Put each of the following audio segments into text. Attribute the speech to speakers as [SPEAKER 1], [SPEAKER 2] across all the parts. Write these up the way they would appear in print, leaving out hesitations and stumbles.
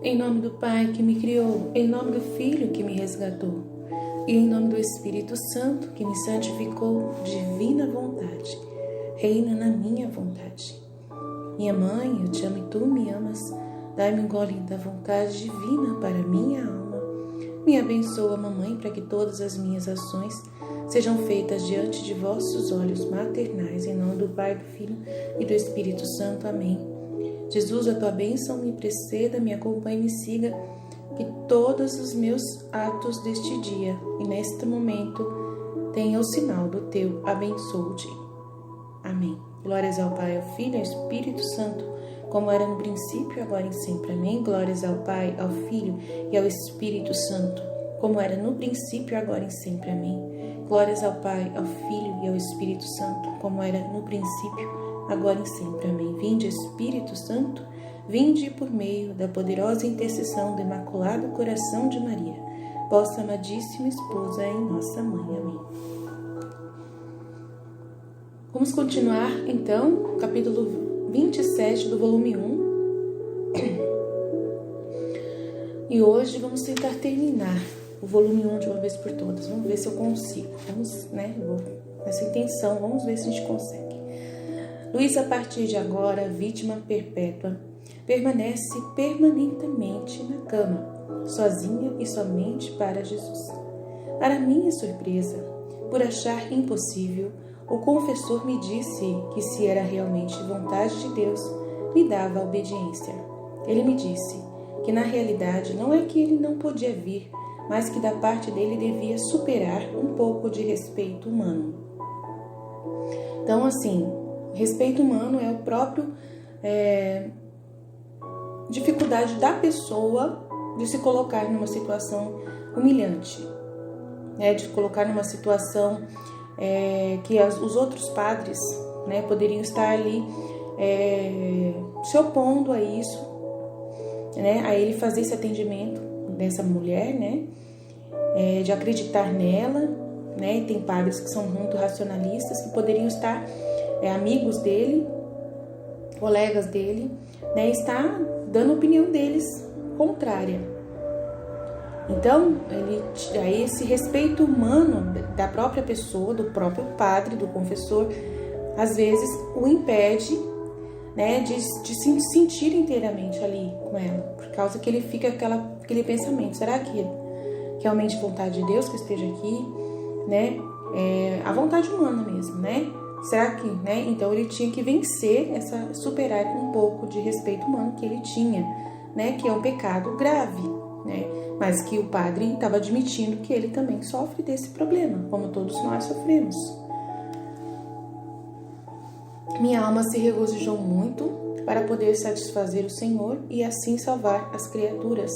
[SPEAKER 1] Em nome do Pai que me criou, em nome do Filho que me resgatou, e em nome do Espírito Santo que me santificou, divina vontade, reina na minha vontade. Minha mãe, eu te amo e tu me amas, dai-me um gole da vontade divina para minha alma. Me abençoa, mamãe, para que todas as minhas ações sejam feitas diante de vossos olhos maternais, em nome do Pai, do Filho e do Espírito Santo. Amém. Jesus, a tua bênção me preceda, me acompanhe e me siga, que todos os meus atos deste dia e neste momento tenham o sinal do teu abençoo-te. Amém. Glórias ao Pai, ao Filho e ao Espírito Santo, como era no princípio, agora e sempre. Amém. Glórias ao Pai, ao Filho e ao Espírito Santo, como era no princípio, agora e sempre. Amém. Glórias ao Pai, ao Filho e ao Espírito Santo, como era no princípio, agora e sempre. Amém. Vinde, Espírito Santo, vinde por meio da poderosa intercessão do Imaculado Coração de Maria, vossa amadíssima esposa e nossa mãe. Amém. Vamos continuar, então, capítulo 27 do volume 1. E hoje vamos tentar terminar o volume 1 de uma vez por todas. Vamos ver se eu consigo. Vamos, essa intenção, vamos ver se a gente consegue. Luísa, a partir de agora, vítima perpétua, permanece permanentemente na cama, sozinha e somente para Jesus. Para minha surpresa, por achar impossível, o confessor me disse que, se era realmente vontade de Deus, me dava obediência. Ele me disse que, na realidade, não é que ele não podia vir, mas que da parte dele devia superar um pouco de respeito humano. Então, assim, respeito humano é o próprio dificuldade da pessoa de se colocar numa situação humilhante, de colocar numa situação que os outros padres poderiam estar ali se opondo a isso, a ele fazer esse atendimento dessa mulher, de acreditar nela, e tem padres que são muito racionalistas, que poderiam estar amigos dele, colegas dele, está dando a opinião deles contrária. Então, aí esse respeito humano da própria pessoa, do próprio padre, do confessor, às vezes o impede, de se sentir inteiramente ali com ela, por causa que ele fica aquele pensamento: será que realmente vontade de Deus que esteja aqui, a vontade humana mesmo, Será que, Então ele tinha que vencer, superar um pouco de respeito humano que ele tinha, que é um pecado grave, mas que o padre estava admitindo que ele também sofre desse problema, como todos nós sofremos. Minha alma se regozijou muito para poder satisfazer o Senhor e assim salvar as criaturas,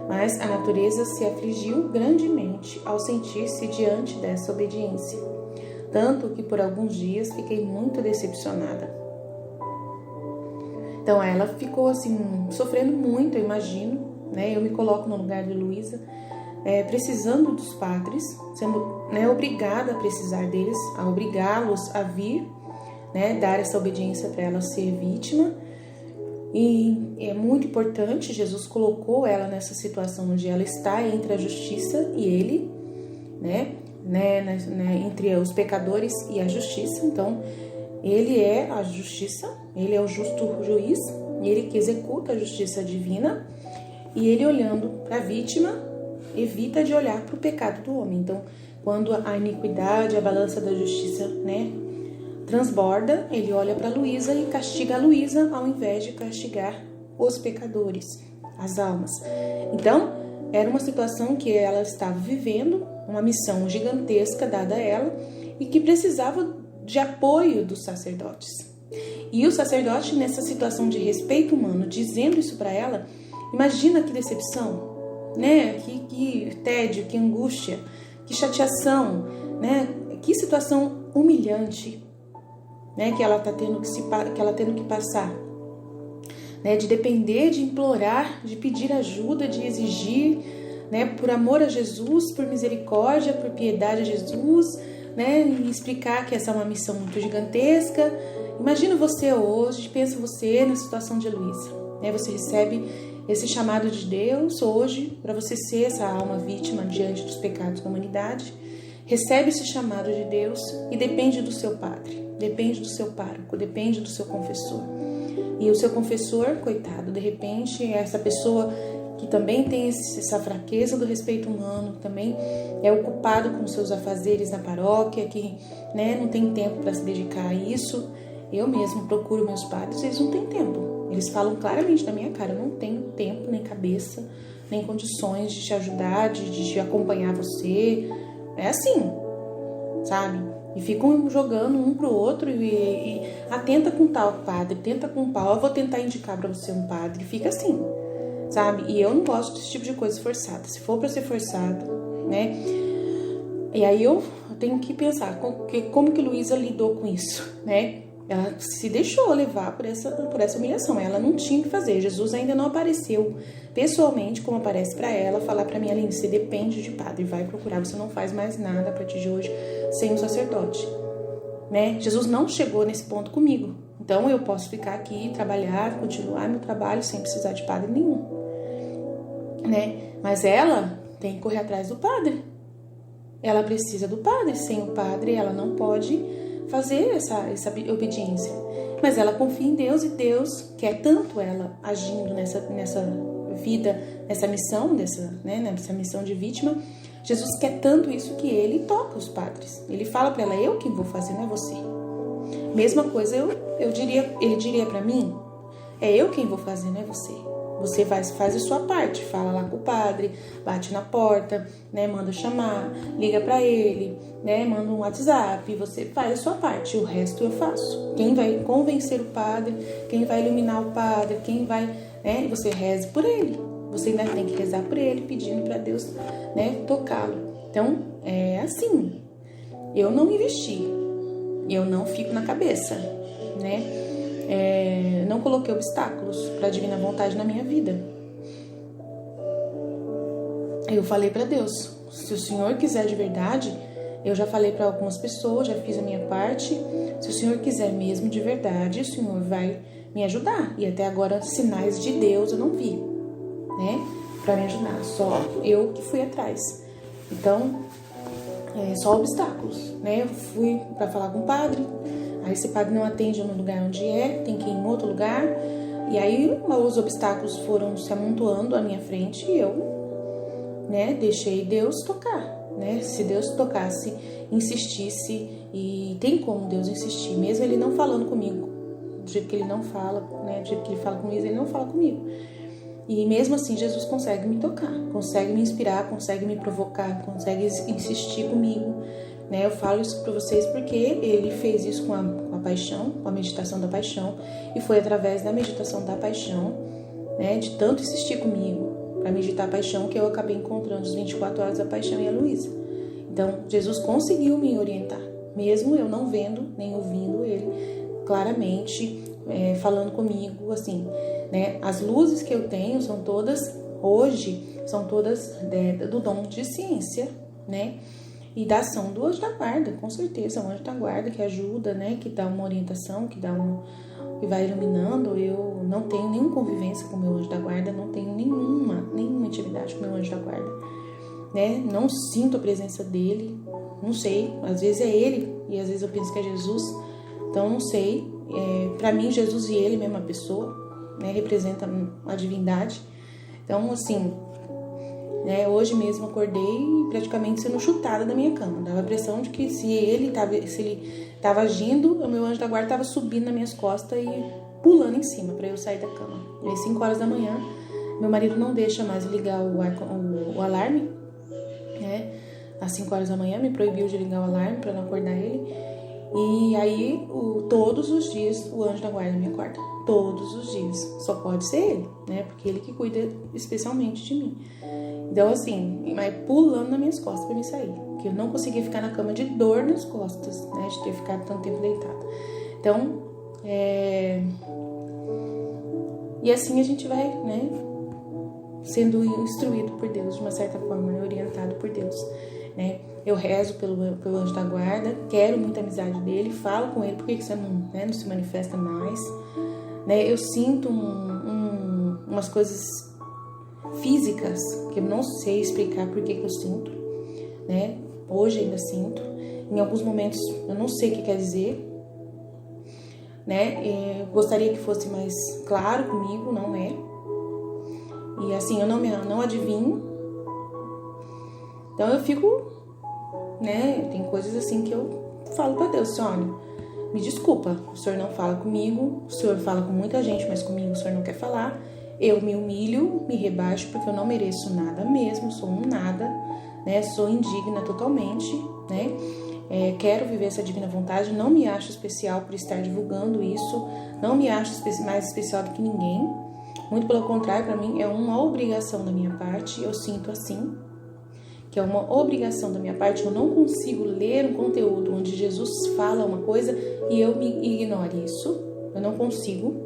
[SPEAKER 1] mas a natureza se afligiu grandemente ao sentir-se diante dessa obediência, tanto que por alguns dias fiquei muito decepcionada. Então ela ficou assim, sofrendo muito, eu imagino, eu me coloco no lugar de Luísa, precisando dos padres, sendo obrigada a precisar deles, a obrigá-los a vir, dar essa obediência para ela ser vítima. E é muito importante, Jesus colocou ela nessa situação onde ela está entre a justiça e ele, entre os pecadores e a justiça. Então, ele é a justiça, ele é o justo juiz, ele que executa a justiça divina, e ele, olhando para a vítima, evita de olhar para o pecado do homem. Então, quando a iniquidade, a balança da justiça, transborda, ele olha para Luísa e castiga a Luísa, ao invés de castigar os pecadores, as almas. Então, era uma situação que ela estava vivendo, uma missão gigantesca dada a ela e que precisava de apoio dos sacerdotes. E o sacerdote, nessa situação de respeito humano, dizendo isso para ela, imagina que decepção, que tédio, que angústia, que chateação, que situação humilhante, que ela tendo que passar, de depender, de implorar, de pedir ajuda, de exigir, por amor a Jesus, por misericórdia, por piedade a Jesus, e explicar que essa é uma missão muito gigantesca. Imagina você hoje, pensa você na situação de Luísa, você recebe esse chamado de Deus hoje, para você ser essa alma vítima diante dos pecados da humanidade, recebe esse chamado de Deus e depende do seu padre, depende do seu pároco, depende do seu confessor. E o seu confessor, coitado, de repente é essa pessoa que também tem essa fraqueza do respeito humano, também é ocupado com seus afazeres na paróquia, que, né, não tem tempo para se dedicar a isso. Eu mesmo procuro meus padres, eles não têm tempo. Eles falam claramente na minha cara: eu não tenho tempo, nem cabeça, nem condições de te ajudar, de acompanhar você. É assim, sabe? E ficam jogando um pro outro e tenta com tal padre, tenta com pau, eu vou tentar indicar para você um padre. Fica assim, sabe? E eu não gosto desse tipo de coisa forçada. Se for para ser forçado, né? E aí eu tenho que pensar como que Luísa lidou com isso, né? Ela se deixou levar por essa humilhação. Ela não tinha o que fazer. Jesus ainda não apareceu pessoalmente, como aparece para ela, falar para mim: Aline, você depende de padre, vai procurar, você não faz mais nada a partir de hoje sem um sacerdote, né? Jesus não chegou nesse ponto comigo. Então eu posso ficar aqui, trabalhar, continuar meu trabalho sem precisar de padre nenhum, né? Mas ela tem que correr atrás do padre. Ela precisa do padre. Sem o padre ela não pode fazer essa obediência. Mas ela confia em Deus, e Deus quer tanto ela agindo nessa vida, nessa missão, nessa missão de vítima. Jesus quer tanto isso que ele toca os padres. Ele fala para ela: eu quem vou fazer, não é você. Mesma coisa ele diria para mim: é eu quem vou fazer, não é você. Você faz a sua parte, fala lá com o padre, bate na porta, né, manda chamar, liga para ele, né, manda um WhatsApp, você faz a sua parte, o resto eu faço. Quem vai convencer o padre, quem vai iluminar o padre, quem vai, né, você reze por ele. Você ainda tem que rezar por ele, pedindo para Deus, né, tocá-lo. Então, é assim. Eu não investi, eu não fico na cabeça, né? Não coloquei obstáculos para a divina vontade na minha vida. Eu falei para Deus: se o Senhor quiser de verdade, eu já falei para algumas pessoas, já fiz a minha parte. Se o Senhor quiser mesmo de verdade, o Senhor vai me ajudar. E até agora sinais de Deus eu não vi, né, para me ajudar. Só eu que fui atrás. Então, só obstáculos, né? Eu fui para falar com o padre. Aí esse padre não atende no lugar onde tem que ir em outro lugar. E aí os obstáculos foram se amontoando à minha frente e eu, né, deixei Deus tocar, né? Se Deus tocasse, insistisse, e tem como Deus insistir, mesmo ele não falando comigo, do jeito que ele não fala, né? Do jeito que ele fala com Luísa, ele não fala comigo. E mesmo assim Jesus consegue me tocar, consegue me inspirar, consegue me provocar, consegue insistir comigo, né? Eu falo isso para vocês porque ele fez isso com a paixão, com a meditação da paixão, e foi através da meditação da paixão, né, de tanto insistir comigo para meditar a paixão, que eu acabei encontrando os 24 horas da paixão e a Luísa. Então Jesus conseguiu me orientar, mesmo eu não vendo nem ouvindo ele claramente falando comigo, assim, né? As luzes que eu tenho são todas do dom de ciência, né? E da ação do anjo da guarda, com certeza, o anjo da guarda que ajuda, né? Que dá uma orientação, que vai iluminando. Eu não tenho nenhuma convivência com o meu anjo da guarda, não tenho nenhuma intimidade com o meu anjo da guarda, né? Não sinto a presença dele, não sei, às vezes é ele e às vezes eu penso que é Jesus, então não sei. Para mim, Jesus e ele, mesma pessoa, né? Representa a divindade. Então, assim, né, hoje mesmo acordei praticamente sendo chutada da minha cama. Dava a impressão de que se ele estava agindo, o meu anjo da guarda estava subindo nas minhas costas e pulando em cima para eu sair da cama. E às 5 horas da manhã, meu marido não deixa mais ligar o alarme, né? Às 5 horas da manhã me proibiu de ligar o alarme para não acordar ele. E aí, todos os dias, o anjo da guarda me acorda. Todos os dias. Só pode ser ele, né? Porque ele que cuida especialmente de mim. Então, assim, mas pulando nas minhas costas pra me sair. Porque eu não conseguia ficar na cama de dor nas costas, né? De ter ficado tanto tempo deitada. Então, e assim a gente vai, né? Sendo instruído por Deus, de uma certa forma, né? Orientado por Deus, né? Eu rezo pelo anjo da guarda, quero muita amizade dele, falo com ele: por que você não se manifesta mais? Né? Eu sinto umas coisas físicas, que eu não sei explicar por que eu sinto, né? Hoje ainda sinto. Em alguns momentos eu não sei o que quer dizer, né? Eu gostaria que fosse mais claro comigo, não é? E assim, eu não adivinho. Então eu fico, né? Tem coisas assim que eu falo pra Deus, olha, me desculpa, o Senhor não fala comigo, o Senhor fala com muita gente, mas comigo o Senhor não quer falar. Eu me humilho, me rebaixo, porque eu não mereço nada mesmo, sou um nada, né? Sou indigna totalmente, né? Quero viver essa divina vontade, não me acho especial por estar divulgando isso, não me acho mais especial do que ninguém. Muito pelo contrário, para mim é uma obrigação da minha parte, eu sinto assim, que é uma obrigação da minha parte. Eu não consigo ler um conteúdo onde Jesus fala uma coisa e eu me ignore isso, eu não consigo.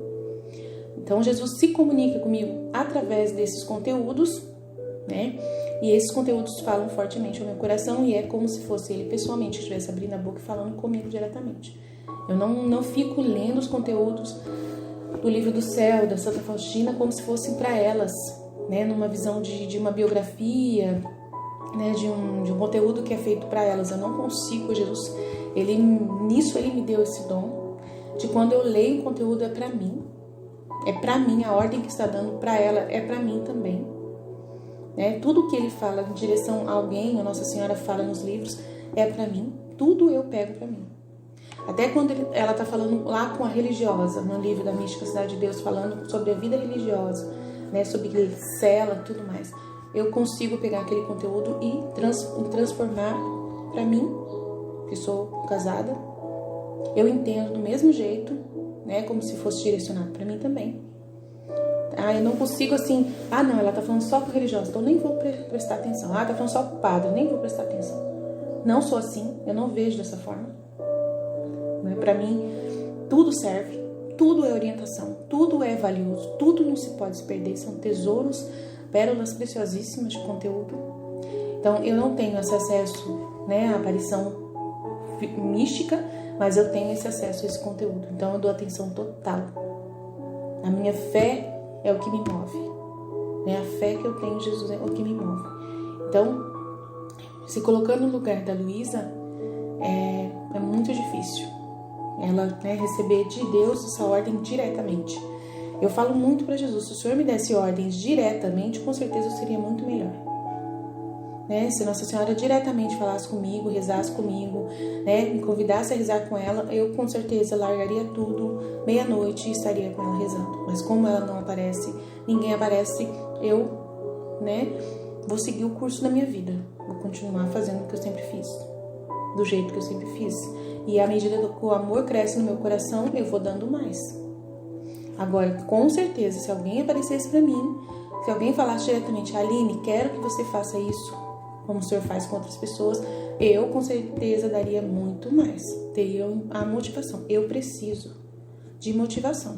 [SPEAKER 1] Então Jesus se comunica comigo através desses conteúdos, né? E esses conteúdos falam fortemente ao meu coração e é como se fosse ele pessoalmente que estivesse abrindo a boca e falando comigo diretamente. Eu não fico lendo os conteúdos do Livro do Céu, da Santa Faustina, como se fossem para elas, né? Numa visão de uma biografia, né? De um conteúdo que é feito para elas. Eu não consigo. Jesus, nisso ele me deu esse dom de quando eu leio o conteúdo é para mim. É para mim, a ordem que está dando para ela é para mim também. Né? Tudo que ele fala em direção a alguém, a Nossa Senhora fala nos livros, é para mim. Tudo eu pego para mim. Até quando ela está falando lá com a religiosa, no livro da Mística Cidade de Deus, falando sobre a vida religiosa, né? Sobre cela e tudo mais. Eu consigo pegar aquele conteúdo e transformar para mim, que sou casada. Eu entendo do mesmo jeito, né? Como se fosse direcionado para mim também. Eu não consigo assim, não, ela tá falando só com religiosa, então nem vou prestar atenção. Tá falando só com padre, nem vou prestar atenção. Não sou assim, eu não vejo dessa forma. Né? Para mim, tudo serve, tudo é orientação, tudo é valioso, tudo não se pode se perder, são tesouros, pérolas preciosíssimas de conteúdo. Então, eu não tenho esse acesso, né, à aparição mística, mas eu tenho esse acesso a esse conteúdo. Então, eu dou atenção total. A minha fé é o que me move, né? A fé que eu tenho em Jesus é o que me move. Então, se colocando no lugar da Luísa, é muito difícil ela, né, receber de Deus essa ordem diretamente. Eu falo muito para Jesus, se o Senhor me desse ordens diretamente, com certeza eu seria muito melhor. Né? Se Nossa Senhora diretamente falasse comigo, rezasse comigo, né, me convidasse a rezar com ela, eu com certeza largaria tudo, meia-noite, e estaria com ela rezando. Mas como ela não aparece, ninguém aparece, eu, né, vou seguir o curso da minha vida. Vou continuar fazendo o que eu sempre fiz, do jeito que eu sempre fiz. E à medida que o amor cresce no meu coração, eu vou dando mais. Agora, com certeza, se alguém aparecesse para mim, se alguém falasse diretamente, Aline, quero que você faça isso, como o Senhor faz com outras pessoas, eu com certeza daria muito mais. Teria a motivação. Eu preciso de motivação.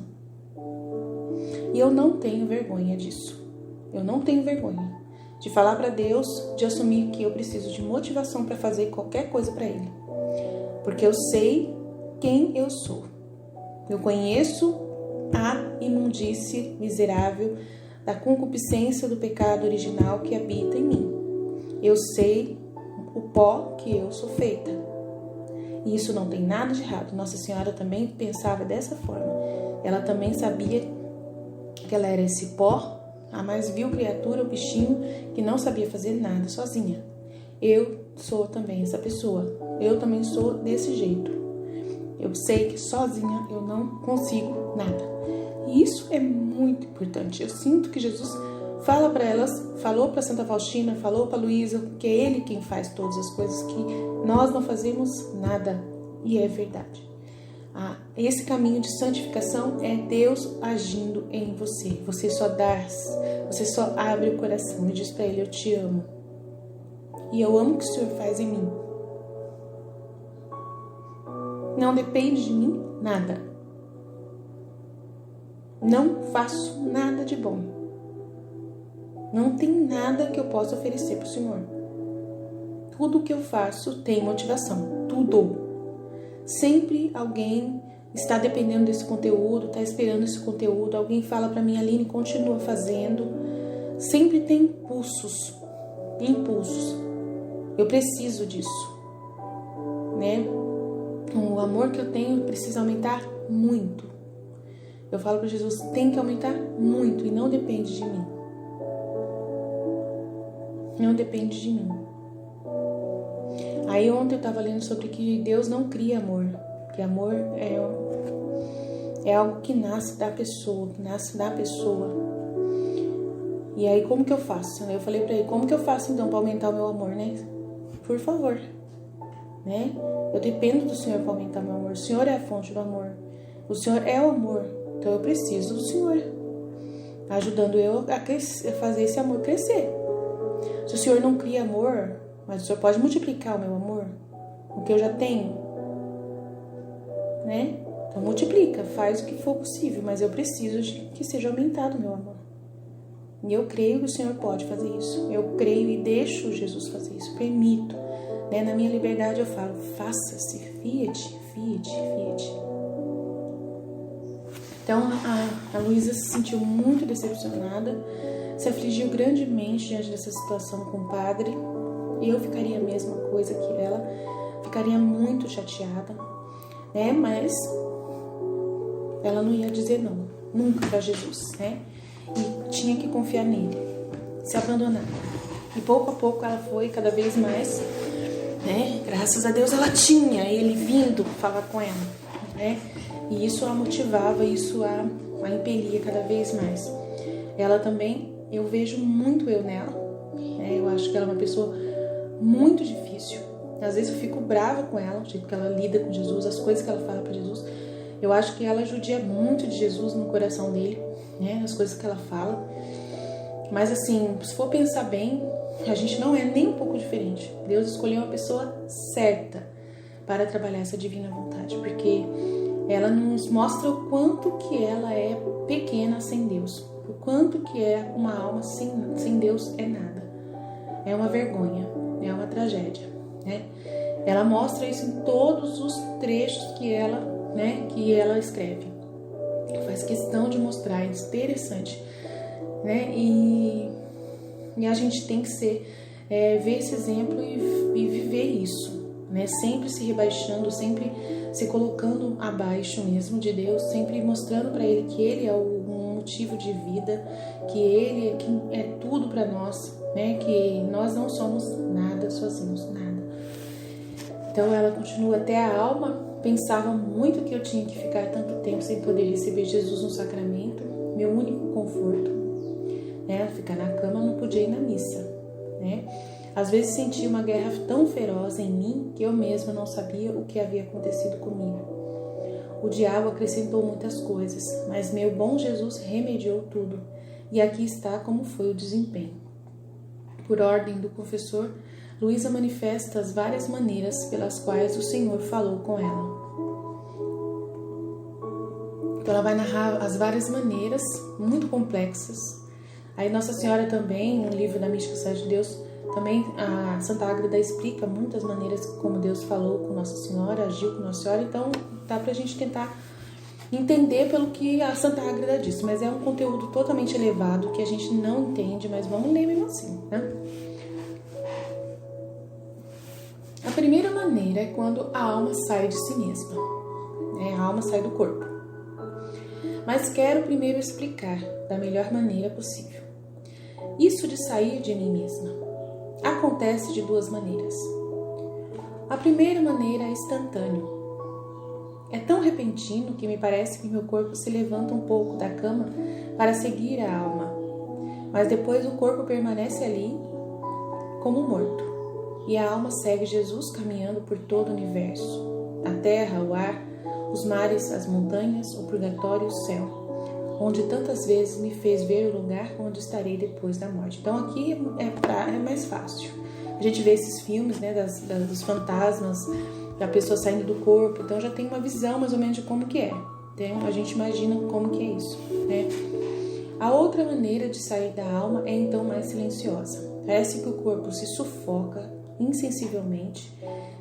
[SPEAKER 1] E eu não tenho vergonha disso. Eu não tenho vergonha de falar para Deus, de assumir que eu preciso de motivação para fazer qualquer coisa para Ele. Porque eu sei quem eu sou. Eu conheço a imundície miserável da concupiscência do pecado original que habita em mim. Eu sei o pó que eu sou feita. E isso não tem nada de errado. Nossa Senhora também pensava dessa forma. Ela também sabia que ela era esse pó, a mais vil criatura, o bichinho que não sabia fazer nada sozinha. Eu sou também essa pessoa. Eu também sou desse jeito. Eu sei que sozinha eu não consigo nada. E isso é muito importante. Eu sinto que Jesus fala para elas, falou para Santa Faustina, falou para Luísa, que é Ele quem faz todas as coisas, que nós não fazemos nada. E é verdade. Esse caminho de santificação é Deus agindo em você. Você só abre o coração e diz para Ele, eu te amo. E eu amo o que o Senhor faz em mim. Não depende de mim nada. Não faço nada de bom. Não tem nada que eu possa oferecer para o Senhor. Tudo que eu faço tem motivação. Tudo. Sempre alguém está dependendo desse conteúdo, está esperando esse conteúdo. Alguém fala para mim, Aline, continua fazendo. sempre tem impulsos. Eu preciso disso, né? O amor que eu tenho precisa aumentar muito. Eu falo para Jesus, tem que aumentar muito e não depende de mim. Não depende de mim. Aí ontem eu estava lendo sobre que Deus não cria amor, que amor é algo que nasce da pessoa, E aí como que eu faço? Eu falei para ele, como que eu faço então para aumentar o meu amor, né? Por favor, né? Eu dependo do Senhor para aumentar meu amor. O Senhor é a fonte do amor. O Senhor é o amor. Então eu preciso do Senhor, ajudando eu a fazer esse amor crescer. Se o Senhor não cria amor, mas o Senhor pode multiplicar o meu amor, o que eu já tenho, né? Então multiplica, faz o que for possível, mas eu preciso de que seja aumentado o meu amor. E eu creio que o Senhor pode fazer isso. Eu creio e deixo Jesus fazer isso, permito. Né? Na minha liberdade eu falo, faça-se, fiat. Então a Luísa se sentiu muito decepcionada, se afligiu grandemente diante dessa situação com o padre. Eu ficaria a mesma coisa que ela, ficaria muito chateada, né? Mas ela não ia dizer não, nunca para Jesus, né? E tinha que confiar nele, se abandonar. E pouco a pouco ela foi cada vez mais, né? Graças a Deus ela tinha ele vindo falar com ela, né? E isso a motivava, isso a impelia cada vez mais. Ela também, eu vejo muito eu nela, né? Eu acho que ela é uma pessoa muito difícil. Às vezes eu fico brava com ela, o jeito que ela lida com Jesus, as coisas que ela fala para Jesus. Eu acho que ela judia muito de Jesus no coração dele, né? As coisas que ela fala. Mas assim, se for pensar bem, a gente não é nem um pouco diferente. Deus escolheu uma pessoa certa para trabalhar essa divina vontade, porque ela nos mostra o quanto que ela é pequena sem Deus, o quanto que é uma alma sem Deus é nada, é uma vergonha, é uma tragédia, né? Ela mostra isso em todos os trechos que ela, né, que ela escreve, faz questão de mostrar, é interessante, né? E a gente tem que ver esse exemplo e viver isso, né? Sempre se rebaixando, sempre se colocando abaixo mesmo de Deus, sempre mostrando para Ele que Ele é o motivo de vida, que Ele é tudo para nós, né? Que nós não somos nada sozinhos, nada. Então ela continua até a alma, pensava muito que eu tinha que ficar tanto tempo sem poder receber Jesus no sacramento, meu único conforto, né? Ficar na cama, não podia ir na missa, né? Às vezes sentia uma guerra tão feroz em mim que eu mesma não sabia o que havia acontecido comigo. O diabo acrescentou muitas coisas, mas meu bom Jesus remediou tudo. E aqui está como foi o desempenho. Por ordem do confessor, Luísa manifesta as várias maneiras pelas quais o Senhor falou com ela. Então ela vai narrar as várias maneiras, muito complexas. Aí Nossa Senhora também, no livro da Mística Cidade de Deus, também a Santa Águeda explica muitas maneiras como Deus falou com Nossa Senhora, agiu com Nossa Senhora. Então dá pra gente tentar entender pelo que a Santa Águeda disse, mas é um conteúdo totalmente elevado que a gente não entende, mas vamos ler mesmo assim, né? A primeira maneira é quando a alma sai de si mesma, né? A alma sai do corpo. Mas quero primeiro explicar da melhor maneira possível. Isso de sair de mim mesma acontece de duas maneiras. A primeira maneira é instantâneo. É tão repentino que me parece que meu corpo se levanta um pouco da cama para seguir a alma, mas depois o corpo permanece ali como morto, e a alma segue Jesus caminhando por todo o universo, a terra, o ar, os mares, as montanhas, o purgatório e o céu, onde tantas vezes me fez ver o lugar onde estarei depois da morte. Então aqui é mais fácil. A gente vê esses filmes, né, dos fantasmas, da pessoa saindo do corpo, então já tem uma visão mais ou menos de como que é. Então a gente imagina como que é isso, né? A outra maneira de sair da alma é então mais silenciosa. Parece que o corpo se sufoca insensivelmente,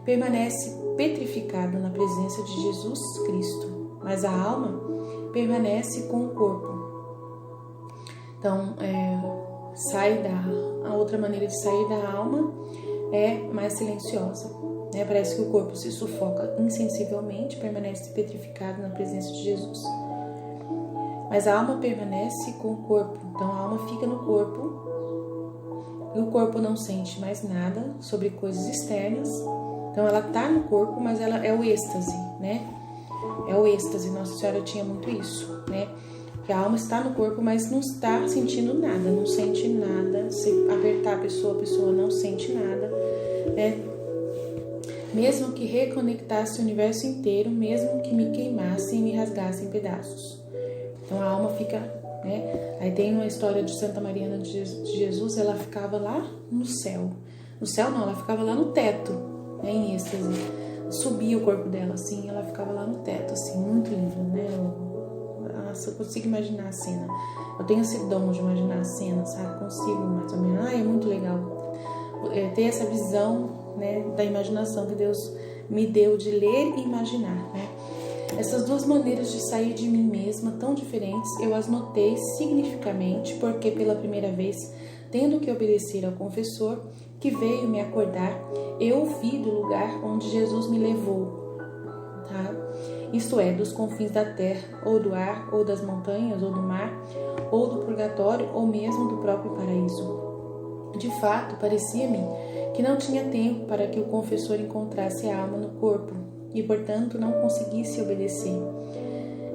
[SPEAKER 1] permanece petrificado na presença de Jesus Cristo, mas a alma permanece com o corpo. Então, a outra maneira de sair da alma é mais silenciosa, né? Parece que o corpo se sufoca insensivelmente, permanece petrificado na presença de Jesus. Mas a alma permanece com o corpo, então a alma fica no corpo e o corpo não sente mais nada sobre coisas externas. Então ela está no corpo, mas ela é o êxtase, né? É o êxtase. Nossa Senhora tinha muito isso, né? Que a alma está no corpo, mas não está sentindo nada, não sente nada. Se apertar a pessoa não sente nada, né? Mesmo que reconectasse o universo inteiro, mesmo que me queimasse e me rasgasse em pedaços. Então a alma fica, né? Aí tem uma história de Santa Mariana de Jesus, ela ficava lá no céu. No céu não, ela ficava lá no teto, né? Em êxtase. Subia o corpo dela, assim, ela ficava lá no teto, assim, muito lindo, né? Nossa, eu consigo imaginar a cena. Eu tenho esse dom de imaginar a cena, sabe? Consigo, mais ou menos. É muito legal ter essa visão, né, da imaginação que Deus me deu de ler e imaginar, né? Essas duas maneiras de sair de mim mesma, tão diferentes, eu as notei significativamente, porque pela primeira vez, tendo que obedecer ao confessor, que veio me acordar, eu vi do lugar onde Jesus me levou, tá? Isto é, dos confins da terra, ou do ar, ou das montanhas, ou do mar, ou do purgatório, ou mesmo do próprio paraíso. De fato, parecia-me que não tinha tempo para que o confessor encontrasse a alma no corpo e, portanto, não conseguisse obedecer,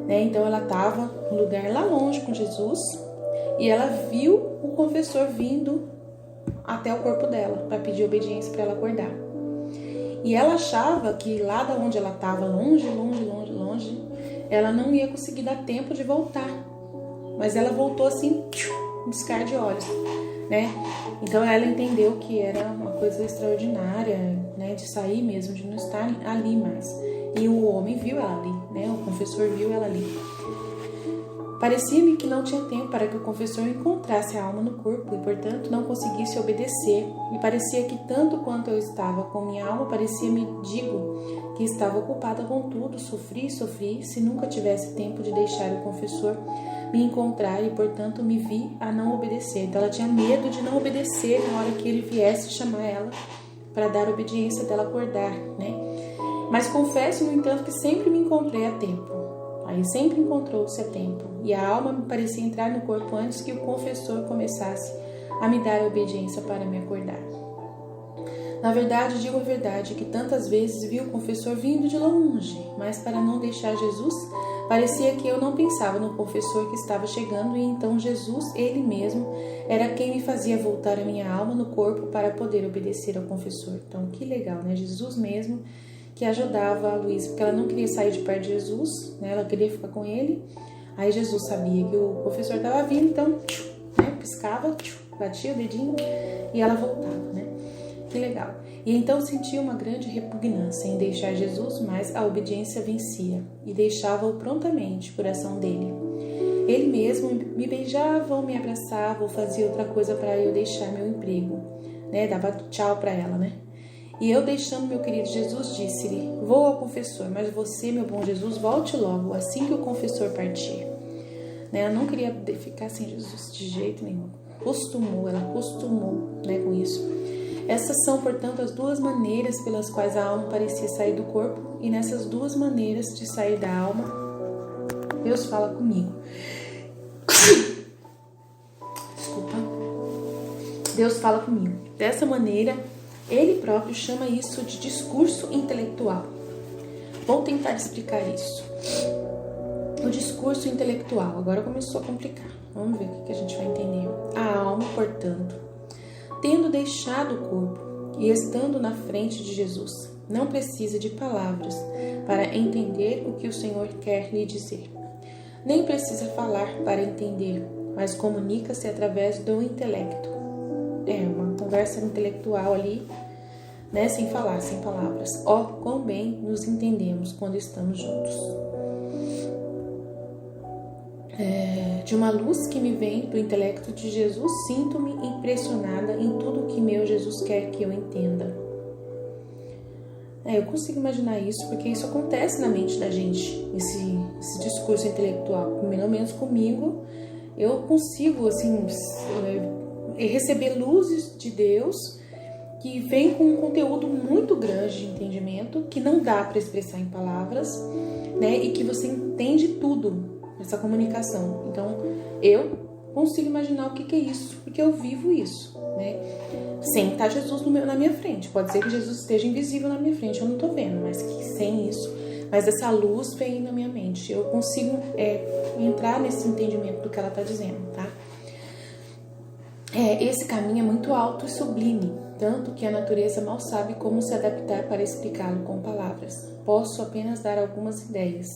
[SPEAKER 1] né? Então, ela estava no lugar lá longe com Jesus e ela viu o confessor vindo até o corpo dela para pedir obediência para ela acordar. E ela achava que lá da onde ela estava, longe, ela não ia conseguir dar tempo de voltar. Mas ela voltou assim, um piscar de olhos, né? Então ela entendeu que era uma coisa extraordinária, né? De sair mesmo, de não estar ali mais. E o homem viu ela ali, né? O confessor viu ela ali. Parecia-me que não tinha tempo para que o confessor encontrasse a alma no corpo e, portanto, não conseguisse obedecer. E parecia que, tanto quanto eu estava com minha alma, parecia-me, digo, que estava ocupada com tudo, sofri, se nunca tivesse tempo de deixar o confessor me encontrar e, portanto, me vi a não obedecer. Então, ela tinha medo de não obedecer na hora que ele viesse chamar ela para dar obediência dela acordar, né? Mas confesso, no entanto, que sempre me encontrei a tempo. Aí sempre encontrou-se a tempo, e a alma me parecia entrar no corpo antes que o confessor começasse a me dar a obediência para me acordar. Na verdade, digo a verdade, que tantas vezes vi o confessor vindo de longe, mas para não deixar Jesus, parecia que eu não pensava no confessor que estava chegando, e então Jesus, ele mesmo, era quem me fazia voltar a minha alma no corpo para poder obedecer ao confessor. Então, que legal, né? Jesus mesmo que ajudava a Luísa, porque ela não queria sair de perto de Jesus, né? Ela queria ficar com ele. Aí Jesus sabia que o professor estava vindo, então, né? Piscava, batia o dedinho e ela voltava, né? Que legal. E então sentia uma grande repugnância em deixar Jesus, mas a obediência vencia e deixava-o prontamente por ação dele. Ele mesmo me beijava ou me abraçava ou fazia outra coisa para eu deixar meu emprego, né? Dava tchau para ela, né? E eu, deixando meu querido Jesus, disse-lhe: vou ao confessor, mas você, meu bom Jesus, volte logo, assim que o confessor partir. Né? Ela não queria ficar sem Jesus de jeito nenhum. Ela acostumou, né, com isso. Essas são, portanto, as duas maneiras pelas quais a alma parecia sair do corpo, e nessas duas maneiras de sair da alma, Deus fala comigo. Desculpa. Deus fala comigo. Dessa maneira, ele próprio chama isso de discurso intelectual. Vou tentar explicar isso. O discurso intelectual. Agora começou a complicar. Vamos ver o que a gente vai entender. A alma, portanto, tendo deixado o corpo e estando na frente de Jesus, não precisa de palavras para entender o que o Senhor quer lhe dizer. Nem precisa falar para entender, mas comunica-se através do intelecto. É uma conversa intelectual ali, né, sem falar, sem palavras. Ó, quão bem nos entendemos quando estamos juntos. De uma luz que me vem do intelecto de Jesus, sinto-me impressionada em tudo o que meu Jesus quer que eu entenda. Eu consigo imaginar isso, porque isso acontece na mente da gente, esse discurso intelectual. Pelo menos comigo, eu consigo, assim, receber luzes de Deus que vem com um conteúdo muito grande de entendimento, que não dá para expressar em palavras, né? E que você entende tudo nessa comunicação. Então, eu consigo imaginar o que é isso, porque eu vivo isso, né? Sem estar Jesus na minha frente. Pode ser que Jesus esteja invisível na minha frente, eu não estou vendo, mas que sem isso, mas essa luz vem na minha mente. Eu consigo entrar nesse entendimento do que ela está dizendo, tá? Esse caminho é muito alto e sublime, tanto que a natureza mal sabe como se adaptar para explicá-lo com palavras. Posso apenas dar algumas ideias.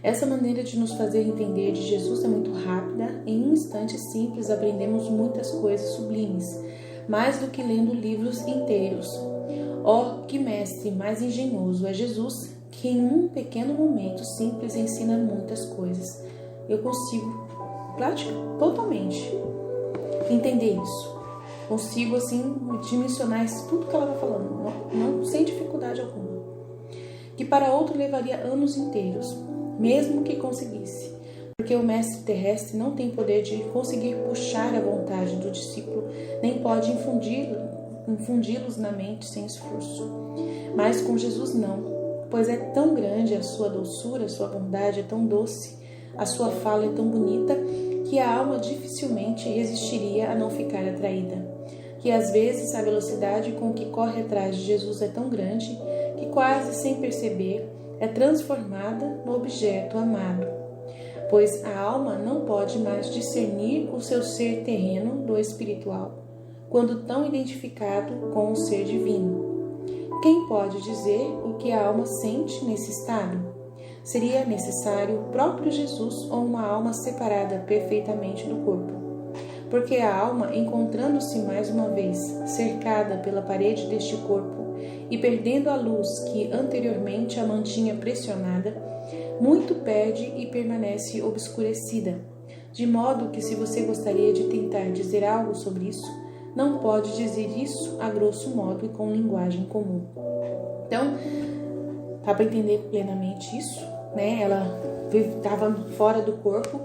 [SPEAKER 1] Essa maneira de nos fazer entender de Jesus é muito rápida. Em um instante simples aprendemos muitas coisas sublimes, mais do que lendo livros inteiros. Oh, que mestre mais engenhoso é Jesus, que em um pequeno momento simples ensina muitas coisas. Eu consigo, totalmente, entender isso. Consigo, assim, dimensionar isso, tudo que ela está falando, não sem dificuldade alguma. Que para outro levaria anos inteiros, mesmo que conseguisse, porque o mestre terrestre não tem poder de conseguir puxar a vontade do discípulo, nem pode infundi-los na mente sem esforço. Mas com Jesus não, pois é tão grande a sua doçura, a sua bondade é tão doce, a sua fala é tão bonita, que a alma dificilmente resistiria a não ficar atraída. Que às vezes a velocidade com que corre atrás de Jesus é tão grande, que quase sem perceber, é transformada no objeto amado, pois a alma não pode mais discernir o seu ser terreno do espiritual, quando tão identificado com o ser divino. Quem pode dizer o que a alma sente nesse estado? Seria necessário o próprio Jesus ou uma alma separada perfeitamente do corpo, porque a alma, encontrando-se mais uma vez cercada pela parede deste corpo, e perdendo a luz que anteriormente a mantinha pressionada, muito perde e permanece obscurecida, de modo que se você gostaria de tentar dizer algo sobre isso, não pode dizer isso a grosso modo e com linguagem comum. Então, dá para entender plenamente isso, né? Ela estava fora do corpo,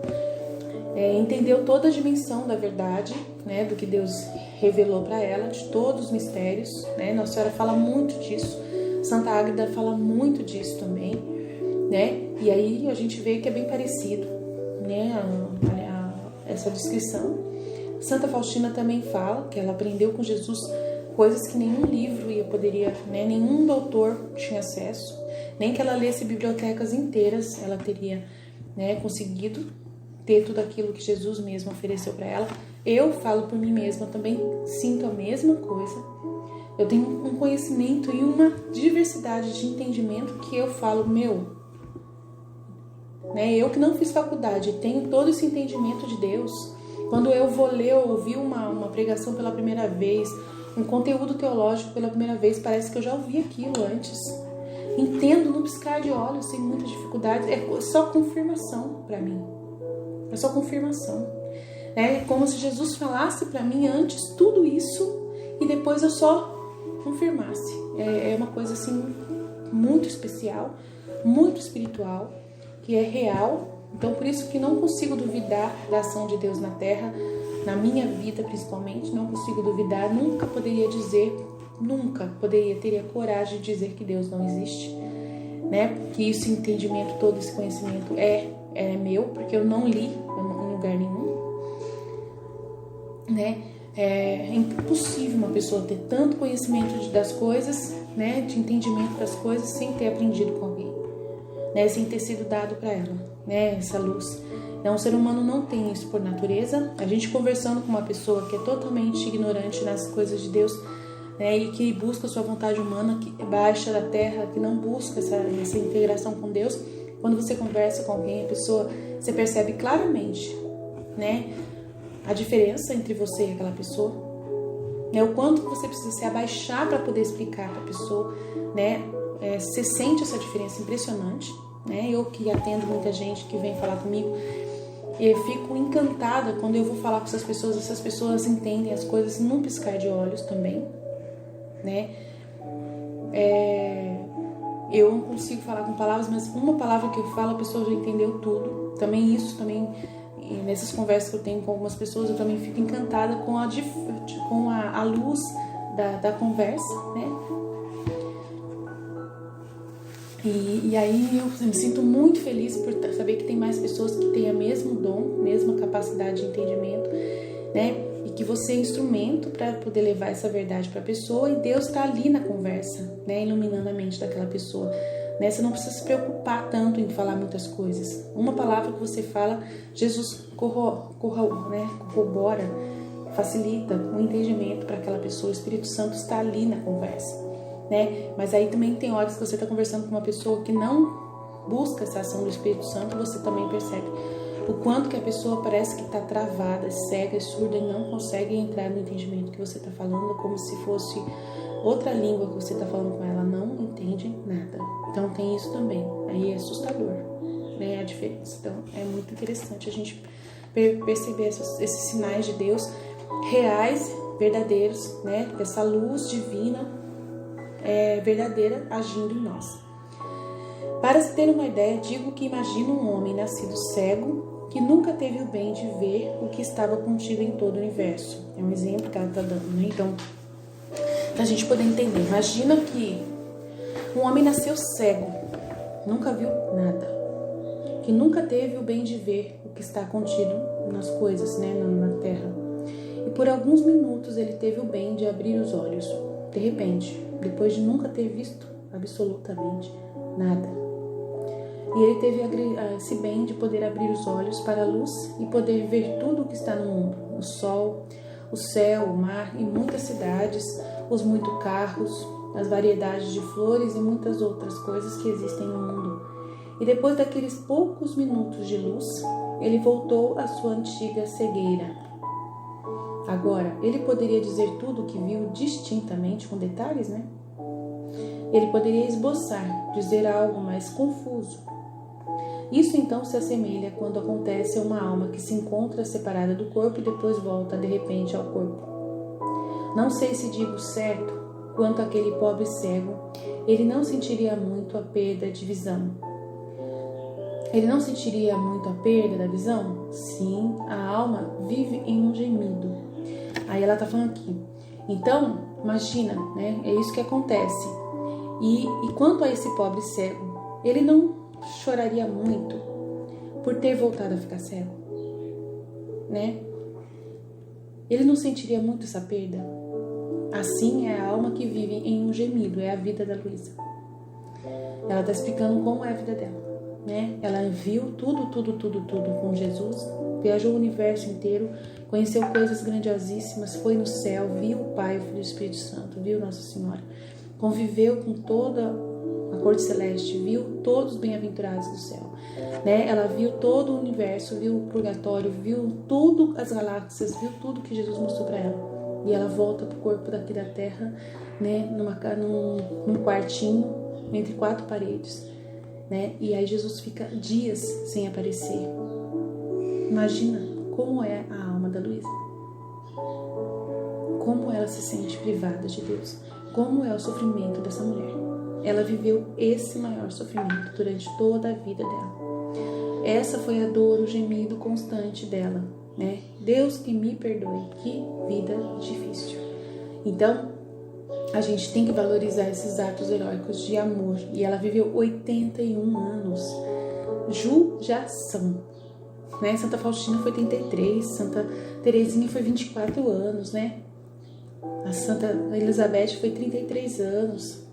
[SPEAKER 1] entendeu toda a dimensão da verdade, né, do que Deus revelou para ela, de todos os mistérios, né? Nossa Senhora fala muito disso, Santa Águeda fala muito disso também, né? E aí a gente vê que é bem parecido, né, essa descrição. Santa Faustina também fala que ela aprendeu com Jesus coisas que nenhum livro poderia, né, nenhum doutor tinha acesso, nem que ela lesse bibliotecas inteiras ela teria, né, conseguido ter tudo aquilo que Jesus mesmo ofereceu para ela. Eu falo por mim mesma, também sinto a mesma coisa. Eu tenho um conhecimento e uma diversidade de entendimento que eu falo, né? Eu que não fiz faculdade, tenho todo esse entendimento de Deus. Quando eu vou ler ou ouvir uma pregação pela primeira vez, um conteúdo teológico pela primeira vez, parece que eu já ouvi aquilo antes. Entendo no piscar de olhos, sem muita dificuldade. É só confirmação para mim. É só confirmação. É como se Jesus falasse para mim antes tudo isso e depois eu só confirmasse. É uma coisa assim muito especial, muito espiritual, que é real. Então por isso que não consigo duvidar da ação de Deus na Terra, na minha vida principalmente, não consigo duvidar. Nunca teria coragem de dizer que Deus não existe, né? Que esse entendimento todo, esse conhecimento é meu, porque eu não li em lugar nenhum, né? É impossível uma pessoa ter tanto conhecimento das coisas, né? De entendimento das coisas sem ter aprendido com alguém, né? Sem ter sido dado para ela, né? Essa luz. Então, o ser humano não tem isso por natureza. A gente conversando com uma pessoa que é totalmente ignorante nas coisas de Deus, né, e que busca a sua vontade humana, que é baixa da terra, que não busca essa integração com Deus, quando você conversa com alguém, a pessoa, você percebe claramente, né, a diferença entre você e aquela pessoa, né, o quanto você precisa se abaixar para poder explicar para a pessoa, né, você sente essa diferença impressionante, né, eu que atendo muita gente que vem falar comigo, eu fico encantada quando eu vou falar com essas pessoas entendem as coisas num piscar de olhos também, né? Eu não consigo falar com palavras, mas uma palavra que eu falo a pessoa já entendeu tudo. Também isso também e nessas conversas que eu tenho com algumas pessoas, eu também fico encantada com a luz da conversa, né? E aí eu me sinto muito feliz por saber que tem mais pessoas que têm o mesmo dom, mesma capacidade de entendimento, né? E que você é instrumento para poder levar essa verdade para a pessoa, e Deus está ali na conversa, né? Iluminando a mente daquela pessoa. Né? Você não precisa se preocupar tanto em falar muitas coisas. Uma palavra que você fala, Jesus corrobora, facilita o entendimento para aquela pessoa. O Espírito Santo está ali na conversa. Né? Mas aí também tem horas que você está conversando com uma pessoa que não busca essa ação do Espírito Santo, você também percebe o quanto que a pessoa parece que está travada, cega, surda e não consegue entrar no entendimento que você está falando, como se fosse outra língua que você está falando com ela, não entende nada. Então tem isso também, aí é assustador, né, a diferença. Então é muito interessante a gente perceber esses sinais de Deus reais, verdadeiros, né, dessa luz divina verdadeira agindo em nós. Para se ter uma ideia, digo que imagino um homem nascido cego que nunca teve o bem de ver o que estava contido em todo o universo. É um exemplo que ela está dando, né? Então, para a gente poder entender, imagina que um homem nasceu cego, nunca viu nada, que nunca teve o bem de ver o que está contido nas coisas, né, na terra. E por alguns minutos ele teve o bem de abrir os olhos. De repente, depois de nunca ter visto absolutamente nada. E ele teve esse bem de poder abrir os olhos para a luz e poder ver tudo o que está no mundo. O sol, o céu, o mar e muitas cidades, os muitos carros, as variedades de flores e muitas outras coisas que existem no mundo. E depois daqueles poucos minutos de luz, ele voltou à sua antiga cegueira. Agora, ele poderia dizer tudo o que viu distintamente, com detalhes, né? Ele poderia esboçar, dizer algo mais confuso. Isso então se assemelha quando acontece a uma alma que se encontra separada do corpo e depois volta de repente ao corpo. Não sei se digo certo quanto àquele pobre cego, ele não sentiria muito a perda de visão. Ele não sentiria muito a perda da visão? Sim, a alma vive em um gemido. Aí ela está falando aqui. Então, imagina, né? É isso que acontece. E quanto a esse pobre cego, ele não choraria muito por ter voltado a ficar cego, né? Ele não sentiria muito essa perda? Assim é a alma que vive em um gemido, é a vida da Luísa. Ela está explicando como é a vida dela, né? Ela viu tudo com Jesus, viajou o universo inteiro, conheceu coisas grandiosíssimas, foi no céu, viu o Pai, o Filho e o Espírito Santo, viu Nossa Senhora, conviveu com toda a corte celeste, viu todos os bem-aventurados do céu, né? Ela viu todo o universo, viu o purgatório, viu tudo, as galáxias, viu tudo que Jesus mostrou para ela. E ela volta pro corpo daqui da terra, né? Num quartinho, entre 4 paredes, né? E aí Jesus fica dias sem aparecer. Imagina como é a alma da Luísa. Como ela se sente privada de Deus. Como é o sofrimento dessa mulher. Ela viveu esse maior sofrimento durante toda a vida dela. Essa foi a dor, o gemido constante dela, né? Deus que me perdoe, que vida difícil. Então, a gente tem que valorizar esses atos heróicos de amor. E ela viveu 81 anos. Judiação, né? Santa Faustina foi 33, Santa Teresinha foi 24 anos, né? A Santa Elizabeth foi 33 anos.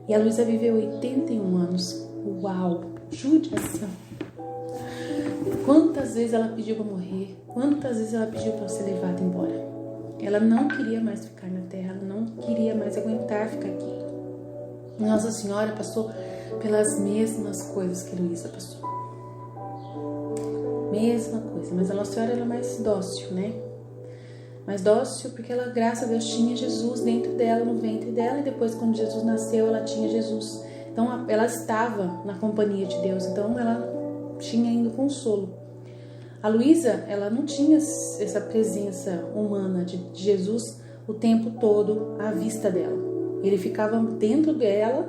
[SPEAKER 1] E a Luísa viveu 81 anos. Uau! Judiação! Quantas vezes ela pediu para morrer? Quantas vezes ela pediu para ser levada embora? Ela não queria mais ficar na terra, ela não queria mais aguentar ficar aqui. Nossa Senhora passou pelas mesmas coisas que Luísa passou. Mesma coisa, mas a Nossa Senhora era mais dócil, né? Mais dócil porque ela, graças a Deus, tinha Jesus dentro dela, no ventre dela, e depois, quando Jesus nasceu, ela tinha Jesus. Então, ela estava na companhia de Deus, então ela tinha ainda consolo. A Luísa, ela não tinha essa presença humana de Jesus o tempo todo à vista dela. Ele ficava dentro dela,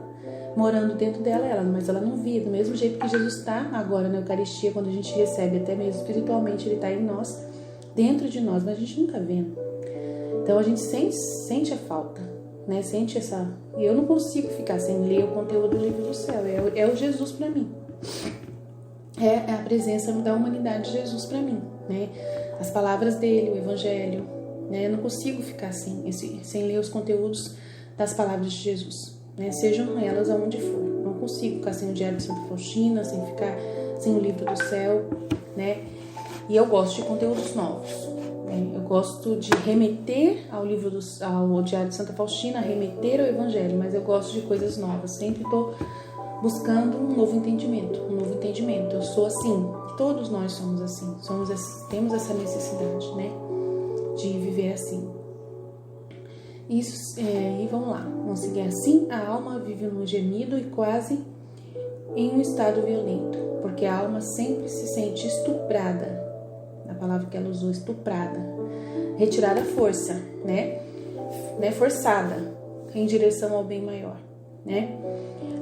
[SPEAKER 1] morando dentro dela, mas ela não via, do mesmo jeito que Jesus está agora na Eucaristia, quando a gente recebe, até mesmo espiritualmente, ele está em nós, dentro de nós, mas a gente não está vendo. Então a gente sente a falta, né? Sente essa... E eu não consigo ficar sem ler o conteúdo do livro do céu, é o Jesus para mim. É a presença da humanidade de Jesus para mim, né? As palavras dele, o Evangelho, né? Eu não consigo ficar sem ler os conteúdos das palavras de Jesus, né? Sejam elas aonde for. Não consigo ficar sem o Diário de Santa Faustina, sem o livro do céu, né? E eu gosto de conteúdos novos, né? Eu gosto de remeter ao Diário de Santa Faustina, remeter ao Evangelho, mas eu gosto de coisas novas. Sempre estou buscando um novo entendimento. Eu sou assim, todos nós somos assim, temos essa necessidade, né, de viver assim. Isso, e vamos lá, vamos seguir assim. A alma vive num gemido e quase em um estado violento, porque a alma sempre se sente estuprada, a palavra que ela usou, estuprada, retirada à força, né, forçada em direção ao bem maior, né.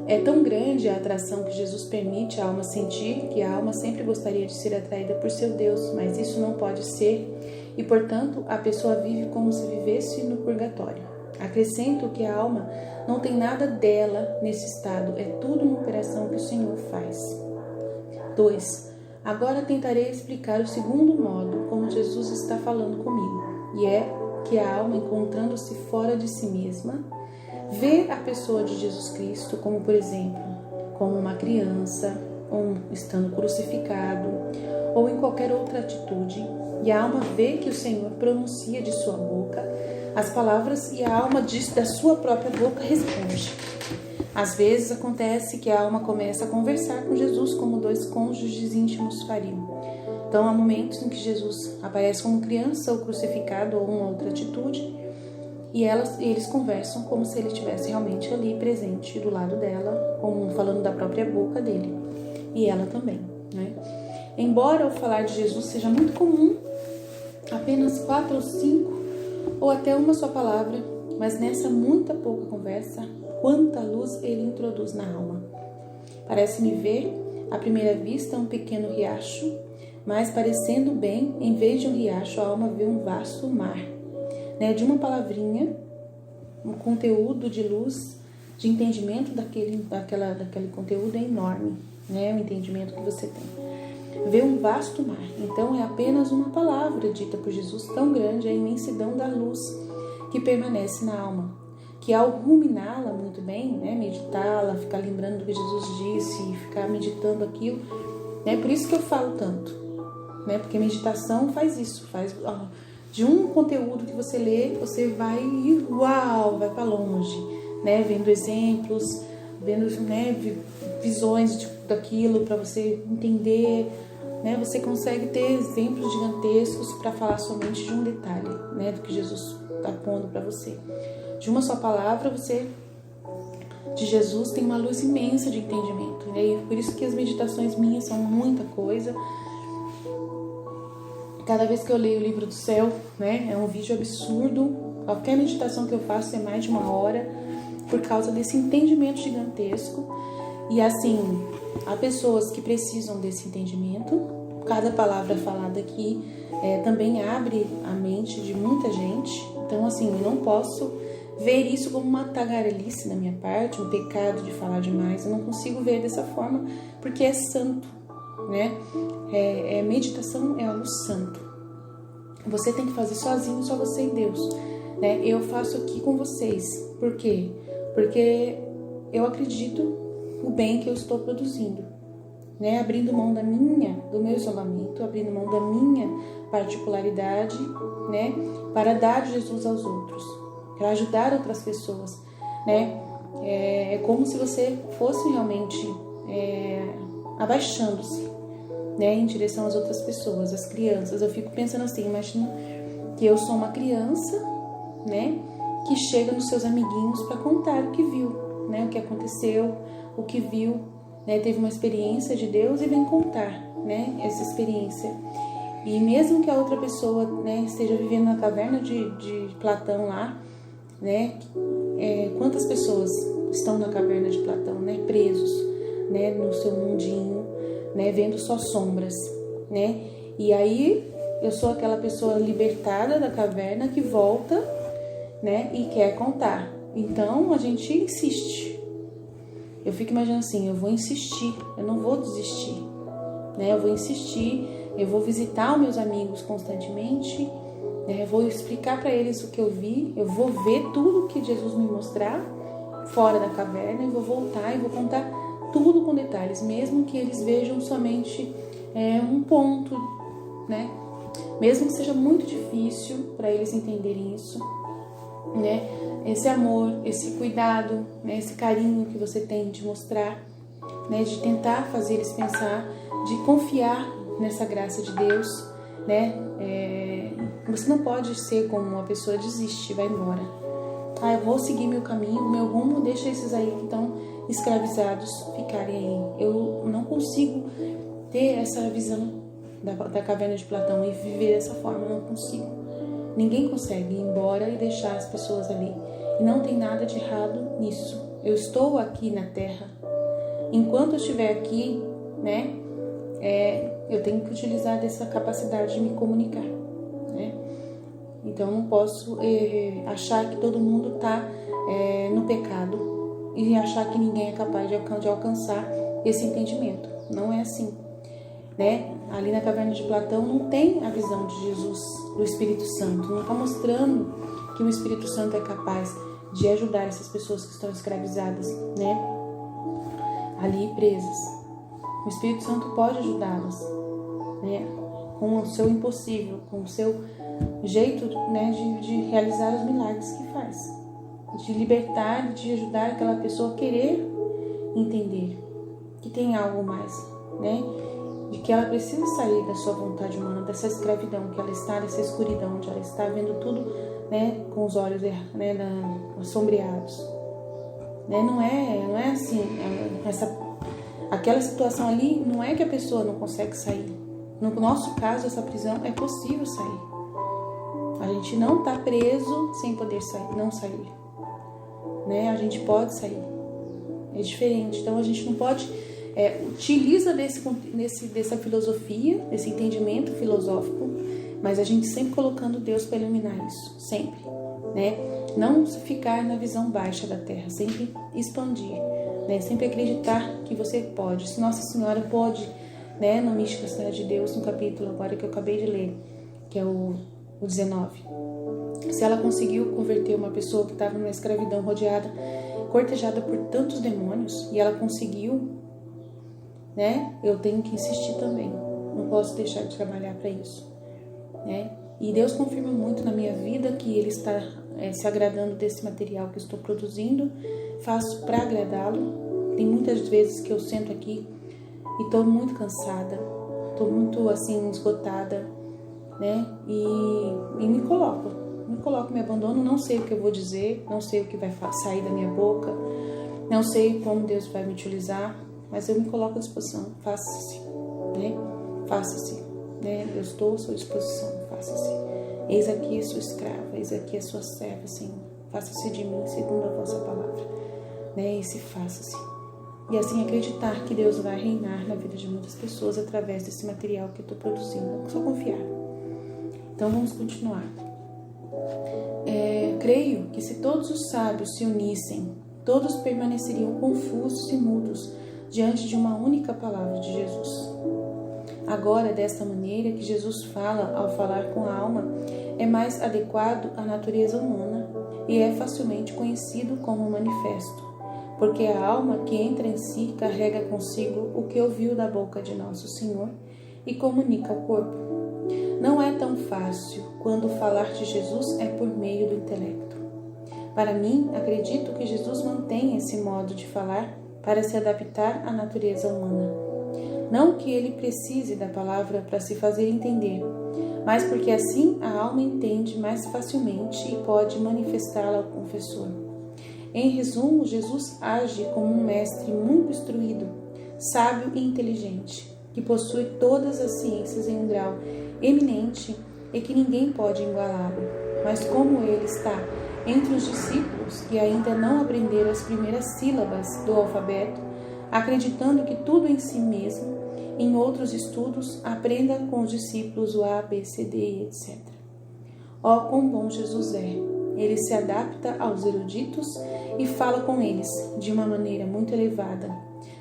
[SPEAKER 1] É tão grande a atração que Jesus permite a alma sentir que a alma sempre gostaria de ser atraída por seu Deus, mas isso não pode ser e, portanto, a pessoa vive como se vivesse no purgatório. Acrescento que a alma não tem nada dela nesse estado, é tudo uma operação que o Senhor faz. 2. Agora tentarei explicar o segundo modo como Jesus está falando comigo, e é que a alma, encontrando-se fora de si mesma, vê a pessoa de Jesus Cristo como, por exemplo, como uma criança, ou estando crucificado, ou em qualquer outra atitude, e a alma vê que o Senhor pronuncia de sua boca as palavras e a alma da sua própria boca responde. Às vezes acontece que a alma começa a conversar com Jesus como dois cônjuges íntimos fariam. Então há momentos em que Jesus aparece como criança ou crucificado ou uma outra atitude, e eles conversam como se ele estivesse realmente ali presente do lado dela, como falando da própria boca dele, e ela também, né? Embora o falar de Jesus seja muito comum, apenas 4 ou 5 ou até uma só palavra, mas nessa muita pouca conversa, quanta luz ele introduz na alma. Parece-me ver, à primeira vista, um pequeno riacho, mas parecendo bem, em vez de um riacho, a alma vê um vasto mar, né? De uma palavrinha, um conteúdo de luz, de entendimento daquele conteúdo é enorme, né? O entendimento que você tem. Vê um vasto mar. Então é apenas uma palavra dita por Jesus, tão grande a imensidão da luz que permanece na alma, que ao ruminá-la muito bem, né? Meditá-la, ficar lembrando do que Jesus disse, ficar meditando aquilo, né? Por isso que eu falo tanto, né? Porque meditação faz isso, de um conteúdo que você lê, você vai para longe, né? Vendo exemplos, vendo, né, visões daquilo para você entender, né? Você consegue ter exemplos gigantescos para falar somente de um detalhe, né, do que Jesus está pondo para você. De uma só palavra, de Jesus tem uma luz imensa de entendimento, né? E por isso que as meditações minhas são muita coisa. Cada vez que eu leio o livro do céu, né, é um vídeo absurdo. Qualquer meditação que eu faço é mais de 1 hora, por causa desse entendimento gigantesco. E assim, há pessoas que precisam desse entendimento. Cada palavra falada aqui também abre a mente de muita gente. Então, assim, eu não posso ver isso como uma tagarelice da minha parte, um pecado de falar demais. Eu não consigo ver dessa forma, porque é santo, né? Meditação é algo santo. Você tem que fazer sozinho, só você e Deus, né? Eu faço aqui com vocês. Por quê? Porque eu acredito no bem que eu estou produzindo, né? Abrindo mão do meu isolamento, abrindo mão da minha particularidade, né? Para dar Jesus aos outros, para ajudar outras pessoas, né? É como se você fosse realmente abaixando-se, né, em direção às outras pessoas, às crianças. Eu fico pensando assim, imagina que eu sou uma criança, né, que chega nos seus amiguinhos para contar o que viu, né, o que aconteceu, o que viu, né, teve uma experiência de Deus e vem contar, né, essa experiência. E mesmo que a outra pessoa, né, esteja vivendo na caverna de Platão lá, né, quantas pessoas estão na caverna de Platão, né, presos, né, no seu mundinho, né, vendo só sombras, né? E aí eu sou aquela pessoa libertada da caverna que volta, né, e quer contar. Então a gente insiste. Eu fico imaginando assim, eu vou insistir, eu não vou desistir, né? Eu vou insistir, eu vou visitar os meus amigos constantemente, né? Eu vou explicar para eles o que eu vi, eu vou ver tudo que Jesus me mostrar fora da caverna e vou voltar e vou contar tudo com detalhes, mesmo que eles vejam somente um ponto, né? Mesmo que seja muito difícil para eles entenderem isso, né? Esse amor, esse cuidado, né? Esse carinho que você tem de mostrar, né? De tentar fazer eles pensar, de confiar nessa graça de Deus, né? Você não pode ser como uma pessoa desiste, vai embora. Eu vou seguir meu caminho, meu rumo, deixa esses aí que estão escravizados ficarem aí. Eu não consigo ter essa visão da caverna de Platão e viver dessa forma, não consigo. Ninguém consegue ir embora e deixar as pessoas ali. E não tem nada de errado nisso. Eu estou aqui na Terra. Enquanto eu estiver aqui, né, eu tenho que utilizar dessa capacidade de me comunicar, né? Então, eu não posso achar que todo mundo está no pecado e achar que ninguém é capaz de alcançar esse entendimento. Não é assim, né? Ali na caverna de Platão não tem a visão de Jesus, do Espírito Santo. Não está mostrando que o Espírito Santo é capaz de ajudar essas pessoas que estão escravizadas, né? Ali presas. O Espírito Santo pode ajudá-las, né? Com o seu impossível, com o seu jeito, né, de realizar os milagres que faz, de libertar, de ajudar aquela pessoa a querer entender que tem algo mais, né, de que ela precisa sair da sua vontade humana, dessa escravidão que ela está, dessa escuridão onde ela está vendo tudo, né, com os olhos, né, assombreados, né? Não é assim. Aquela situação ali não é que a pessoa não consegue sair. No nosso caso, essa prisão é possível sair. A gente não está preso sem poder sair, não sair, né? A gente pode sair. É diferente. Então a gente não pode utiliza dessa filosofia, desse entendimento filosófico, mas a gente sempre colocando Deus para iluminar isso, sempre, né? Não ficar na visão baixa da Terra, sempre expandir, né? Sempre acreditar que você pode. Se Nossa Senhora pode, né? No Mística Cidade de Deus, no capítulo agora que eu acabei de ler, que é o 19. Se ela conseguiu converter uma pessoa que estava numa escravidão rodeada, cortejada por tantos demônios, e ela conseguiu, né? Eu tenho que insistir também. Não posso deixar de trabalhar para isso, né? E Deus confirma muito na minha vida que Ele está se agradando desse material que eu estou produzindo. Faço para agradá-lo. Tem muitas vezes que eu sento aqui e estou muito cansada, estou muito assim esgotada, né? E me coloco, me abandono, não sei o que eu vou dizer, não sei o que vai sair da minha boca, não sei como Deus vai me utilizar, mas eu me coloco à disposição. Faça-se, né? Faça-se, né? Eu estou à sua disposição, faça-se. Eis aqui a sua escrava, eis aqui a sua serva, Senhor. Faça-se de mim segundo a vossa palavra, né? E se faça-se. E assim acreditar que Deus vai reinar na vida de muitas pessoas através desse material que eu estou produzindo. É só confiar. Então vamos continuar. Creio que se todos os sábios se unissem, todos permaneceriam confusos e mudos diante de uma única palavra de Jesus. Agora, desta maneira que Jesus fala ao falar com a alma, é mais adequado à natureza humana e é facilmente conhecido como manifesto, porque a alma que entra em si carrega consigo o que ouviu da boca de Nosso Senhor e comunica ao corpo. Não é tão fácil quando falar de Jesus é por meio do intelecto. Para mim, acredito que Jesus mantém esse modo de falar para se adaptar à natureza humana. Não que ele precise da palavra para se fazer entender, mas porque assim a alma entende mais facilmente e pode manifestá-la ao confessor. Em resumo, Jesus age como um mestre muito instruído, sábio e inteligente, que possui todas as ciências em um grau eminente e que ninguém pode igualá-lo. Mas como ele está entre os discípulos que ainda não aprenderam as primeiras sílabas do alfabeto, acreditando que tudo em si mesmo, em outros estudos, aprenda com os discípulos o A, B, C, D, etc. Ó, quão bom Jesus é! Ele se adapta aos eruditos e fala com eles de uma maneira muito elevada,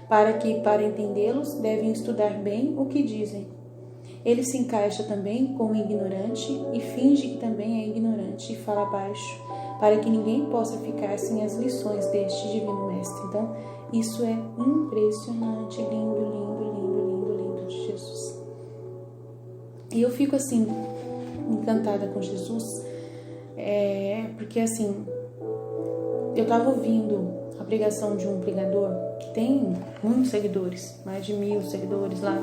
[SPEAKER 1] para que, para entendê-los, devem estudar bem o que dizem. Ele se encaixa também com o ignorante e finge que também é ignorante e fala baixo, para que ninguém possa ficar sem as lições deste divino mestre. Então, isso é impressionante, lindo, lindo, lindo, lindo, lindo de Jesus. E eu fico assim, encantada com Jesus, porque assim, eu estava ouvindo a pregação de um pregador que tem muitos seguidores, mais de 1000 seguidores lá,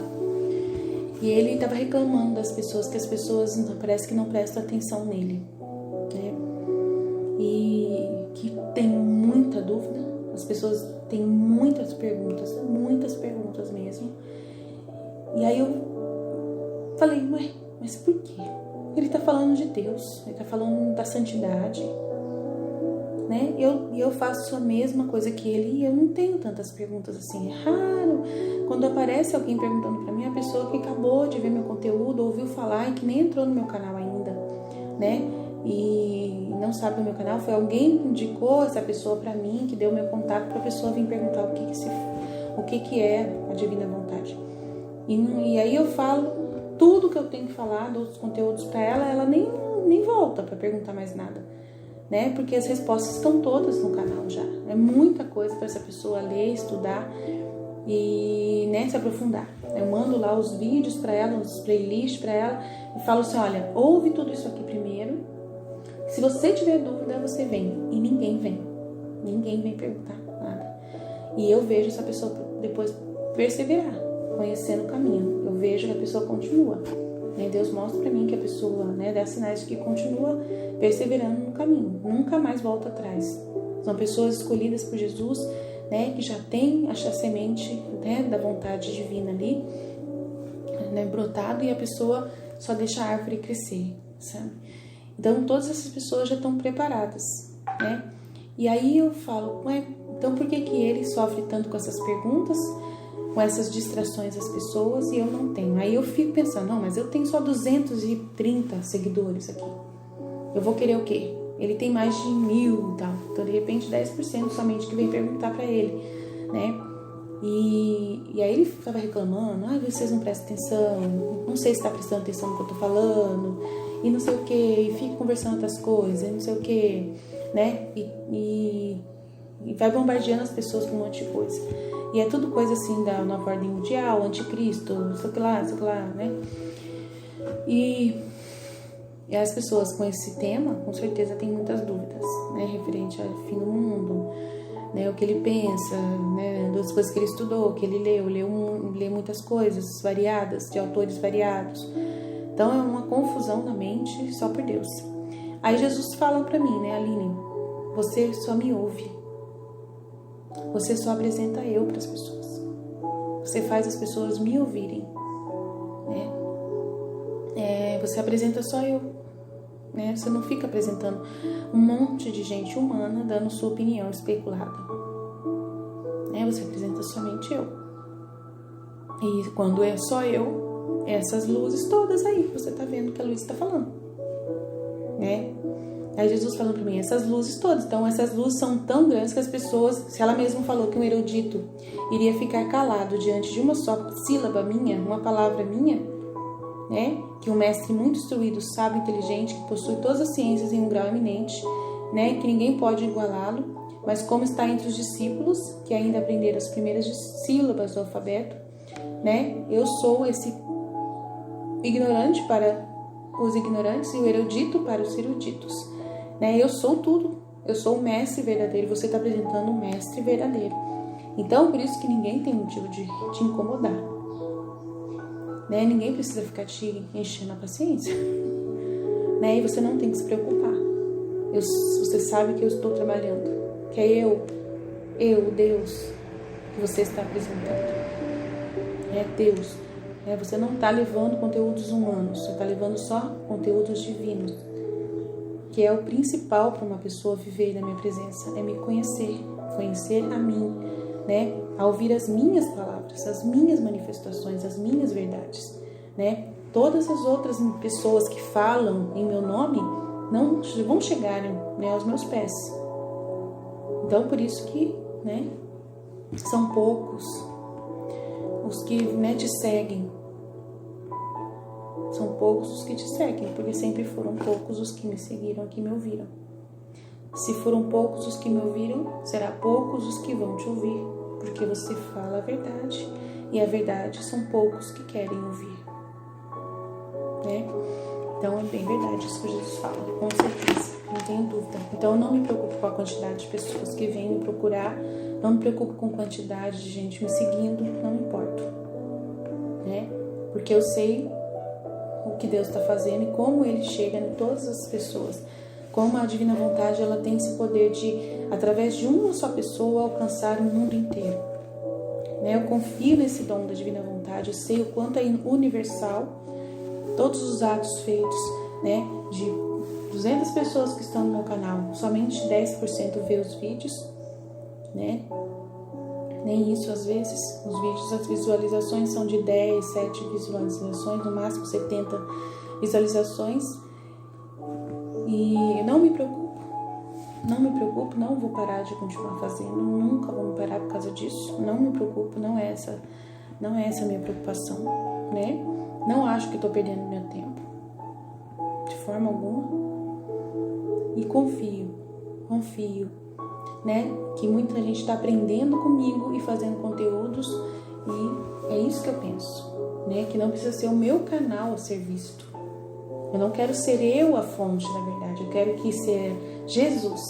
[SPEAKER 1] e ele estava reclamando das pessoas, que as pessoas parece que não prestam atenção nele, né? E que tem muita dúvida, as pessoas têm muitas perguntas mesmo. E aí eu falei, mas por quê? Ele está falando de Deus, ele está falando da santidade, né? Eu faço a mesma coisa que ele e eu não tenho tantas perguntas assim. É raro quando aparece alguém perguntando para mim, a pessoa que acabou de ver meu conteúdo, ouviu falar e que nem entrou no meu canal ainda, né? E não sabe do meu canal, foi alguém que indicou essa pessoa para mim, que deu meu contato para a pessoa vir perguntar o que é a divina vontade. E aí eu falo tudo que eu tenho que falar dos conteúdos para ela nem volta para perguntar mais nada, né? Porque as respostas estão todas no canal já. É muita coisa para essa pessoa ler, estudar e, né, se aprofundar. Eu mando lá os vídeos para ela, os playlists para ela e falo assim, olha, ouve tudo isso aqui primeiro. Se você tiver dúvida, você vem. E ninguém vem perguntar nada. E eu vejo essa pessoa depois perseverar, conhecendo o caminho. Eu vejo que a pessoa continua. Deus mostra para mim que a pessoa, né, dá sinais de que continua perseverando no caminho. Nunca mais volta atrás. São pessoas escolhidas por Jesus, né, que já tem a semente, né, da vontade divina ali, né, brotado, e a pessoa só deixa a árvore crescer, sabe? Então, todas essas pessoas já estão preparadas, né? E aí eu falo, então por que ele sofre tanto com essas perguntas, com essas distrações das pessoas e eu não tenho? Aí eu fico pensando, não, mas eu tenho só 230 seguidores aqui. Eu vou querer o quê? Ele tem mais de 1000 e tal. Então, de repente, 10% somente que vem perguntar pra ele, né? E aí ele estava reclamando, vocês não prestam atenção, não sei se está prestando atenção no que eu tô falando, e não sei o que, e fica conversando outras coisas, e não sei o que, né? E vai bombardeando as pessoas com um monte de coisa. E é tudo coisa assim da nova ordem mundial, anticristo, não sei o que lá, né? E as pessoas com esse tema, com certeza, têm muitas dúvidas, né? Referente ao fim do mundo, né? O que ele pensa, né? Das coisas que ele estudou, que ele leu muitas coisas variadas, de autores variados. Então é uma confusão na mente só por Deus. Aí Jesus fala pra mim, né, Aline, você só me ouve. Você só apresenta eu para as pessoas. Você faz as pessoas me ouvirem, né? Você apresenta só eu, né? Você não fica apresentando um monte de gente humana dando sua opinião especulada, né? Você apresenta somente eu. E quando é só eu, essas luzes todas aí, você tá vendo que a luz está falando, né? Aí Jesus falando para mim, essas luzes todas. Então essas luzes são tão grandes que as pessoas, se ela mesma falou que um erudito iria ficar calado diante de uma só sílaba minha, uma palavra minha, né? Que um mestre muito instruído, sábio, inteligente, que possui todas as ciências em um grau eminente, né? Que ninguém pode igualá-lo, mas como está entre os discípulos que ainda aprenderam as primeiras sílabas do alfabeto, né? Eu sou esse ignorante para os ignorantes e o erudito para os eruditos. Né? Eu sou tudo, eu sou o mestre verdadeiro, você está apresentando um mestre verdadeiro. Então, por isso que ninguém tem motivo de te incomodar, né? Ninguém precisa ficar te enchendo a paciência, né? E você não tem que se preocupar. Você sabe que eu estou trabalhando, que é eu, Deus, que você está apresentando. É Deus. Você não está levando conteúdos humanos, você está levando só conteúdos divinos. que é o principal para uma pessoa viver na minha presença, é me conhecer a mim, né? A ouvir as minhas palavras, as minhas manifestações, as minhas verdades, né? Todas as outras pessoas que falam em meu nome não vão chegar, né, aos meus pés. Então, por isso que, né, são poucos os que, né, te seguem. São poucos os que te seguem, porque sempre foram poucos os que me seguiram, que me ouviram. Se foram poucos os que me ouviram, será poucos os que vão te ouvir, porque você fala a verdade, e a verdade são poucos que querem ouvir, né? Então é bem verdade isso que Jesus fala, com certeza, não tenho dúvida. Então eu não me preocupo com a quantidade de pessoas que vêm me procurar, não me preocupo com a quantidade de gente me seguindo, não me importo, né? Porque eu sei o que Deus está fazendo e como Ele chega em todas as pessoas. Como a divina vontade, ela tem esse poder de, através de uma só pessoa, alcançar o mundo inteiro. Né? Eu confio nesse dom da divina vontade, eu sei o quanto é universal. Todos os atos feitos, né, de 200 pessoas que estão no meu canal, somente 10% vê os vídeos, né? Nem isso às vezes. Os vídeos, as visualizações são de 10, 7 visualizações, no máximo 70 visualizações. E não me preocupo, não vou parar de continuar fazendo, nunca vou me parar por causa disso. Não me preocupo, não é essa a minha preocupação, né? Não acho que estou perdendo meu tempo, de forma alguma. E confio, né? Que muita gente está aprendendo comigo e fazendo conteúdos, e é isso que eu penso, né? Que não precisa ser o meu canal a ser visto. Eu não quero ser eu a fonte, na verdade. Eu quero que seja Jesus.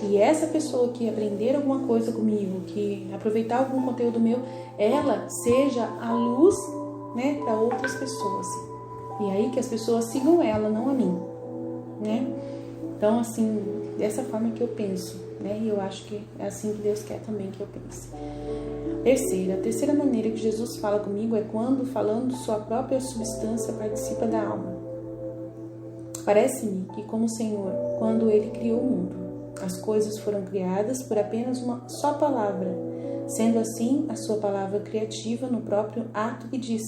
[SPEAKER 1] E essa pessoa que aprender alguma coisa comigo, que aproveitar algum conteúdo meu, ela seja a luz, né, para outras pessoas. E aí que as pessoas sigam ela, não a mim, né? Então, assim, dessa forma que eu penso, né? E eu acho que é assim que Deus quer também que eu pense. A terceira maneira que Jesus fala comigo é quando, falando sua própria substância, participa da alma. Parece-me que, como o Senhor, quando Ele criou o mundo, as coisas foram criadas por apenas uma só palavra, sendo assim a sua palavra criativa no próprio ato que diz,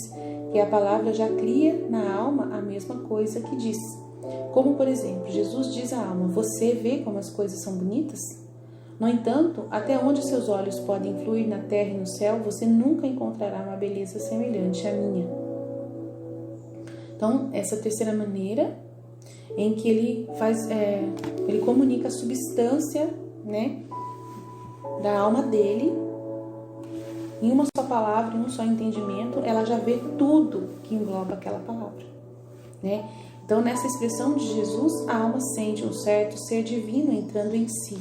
[SPEAKER 1] que a palavra já cria na alma a mesma coisa que diz. Como, por exemplo, Jesus diz à alma, você vê como as coisas são bonitas? No entanto, até onde seus olhos podem fluir na terra e no céu, você nunca encontrará uma beleza semelhante à minha. Então, essa terceira maneira em que ele comunica a substância, né, da alma dele, em uma só palavra, em um só entendimento, ela já vê tudo que engloba aquela palavra, né? Então, nessa expressão de Jesus, a alma sente um certo ser divino entrando em si.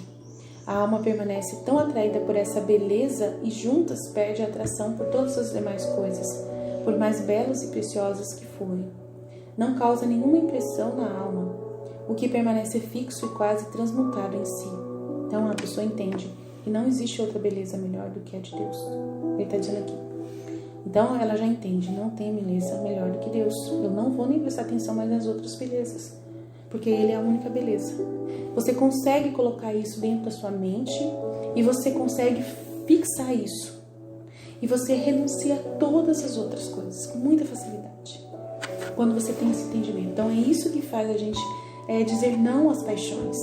[SPEAKER 1] A alma permanece tão atraída por essa beleza e juntas perde a atração por todas as demais coisas, por mais belas e preciosas que forem. Não causa nenhuma impressão na alma, o que permanece fixo e quase transmutado em si. Então a pessoa entende que não existe outra beleza melhor do que a de Deus. Ele está dizendo aqui. Então ela já entende, não tem beleza melhor do que Deus. Eu não vou nem prestar atenção mais nas outras belezas, porque Ele é a única beleza. Você consegue colocar isso dentro da sua mente e você consegue fixar isso. E você renuncia a todas as outras coisas com muita facilidade, quando você tem esse entendimento. Então é isso que faz a gente dizer não às paixões.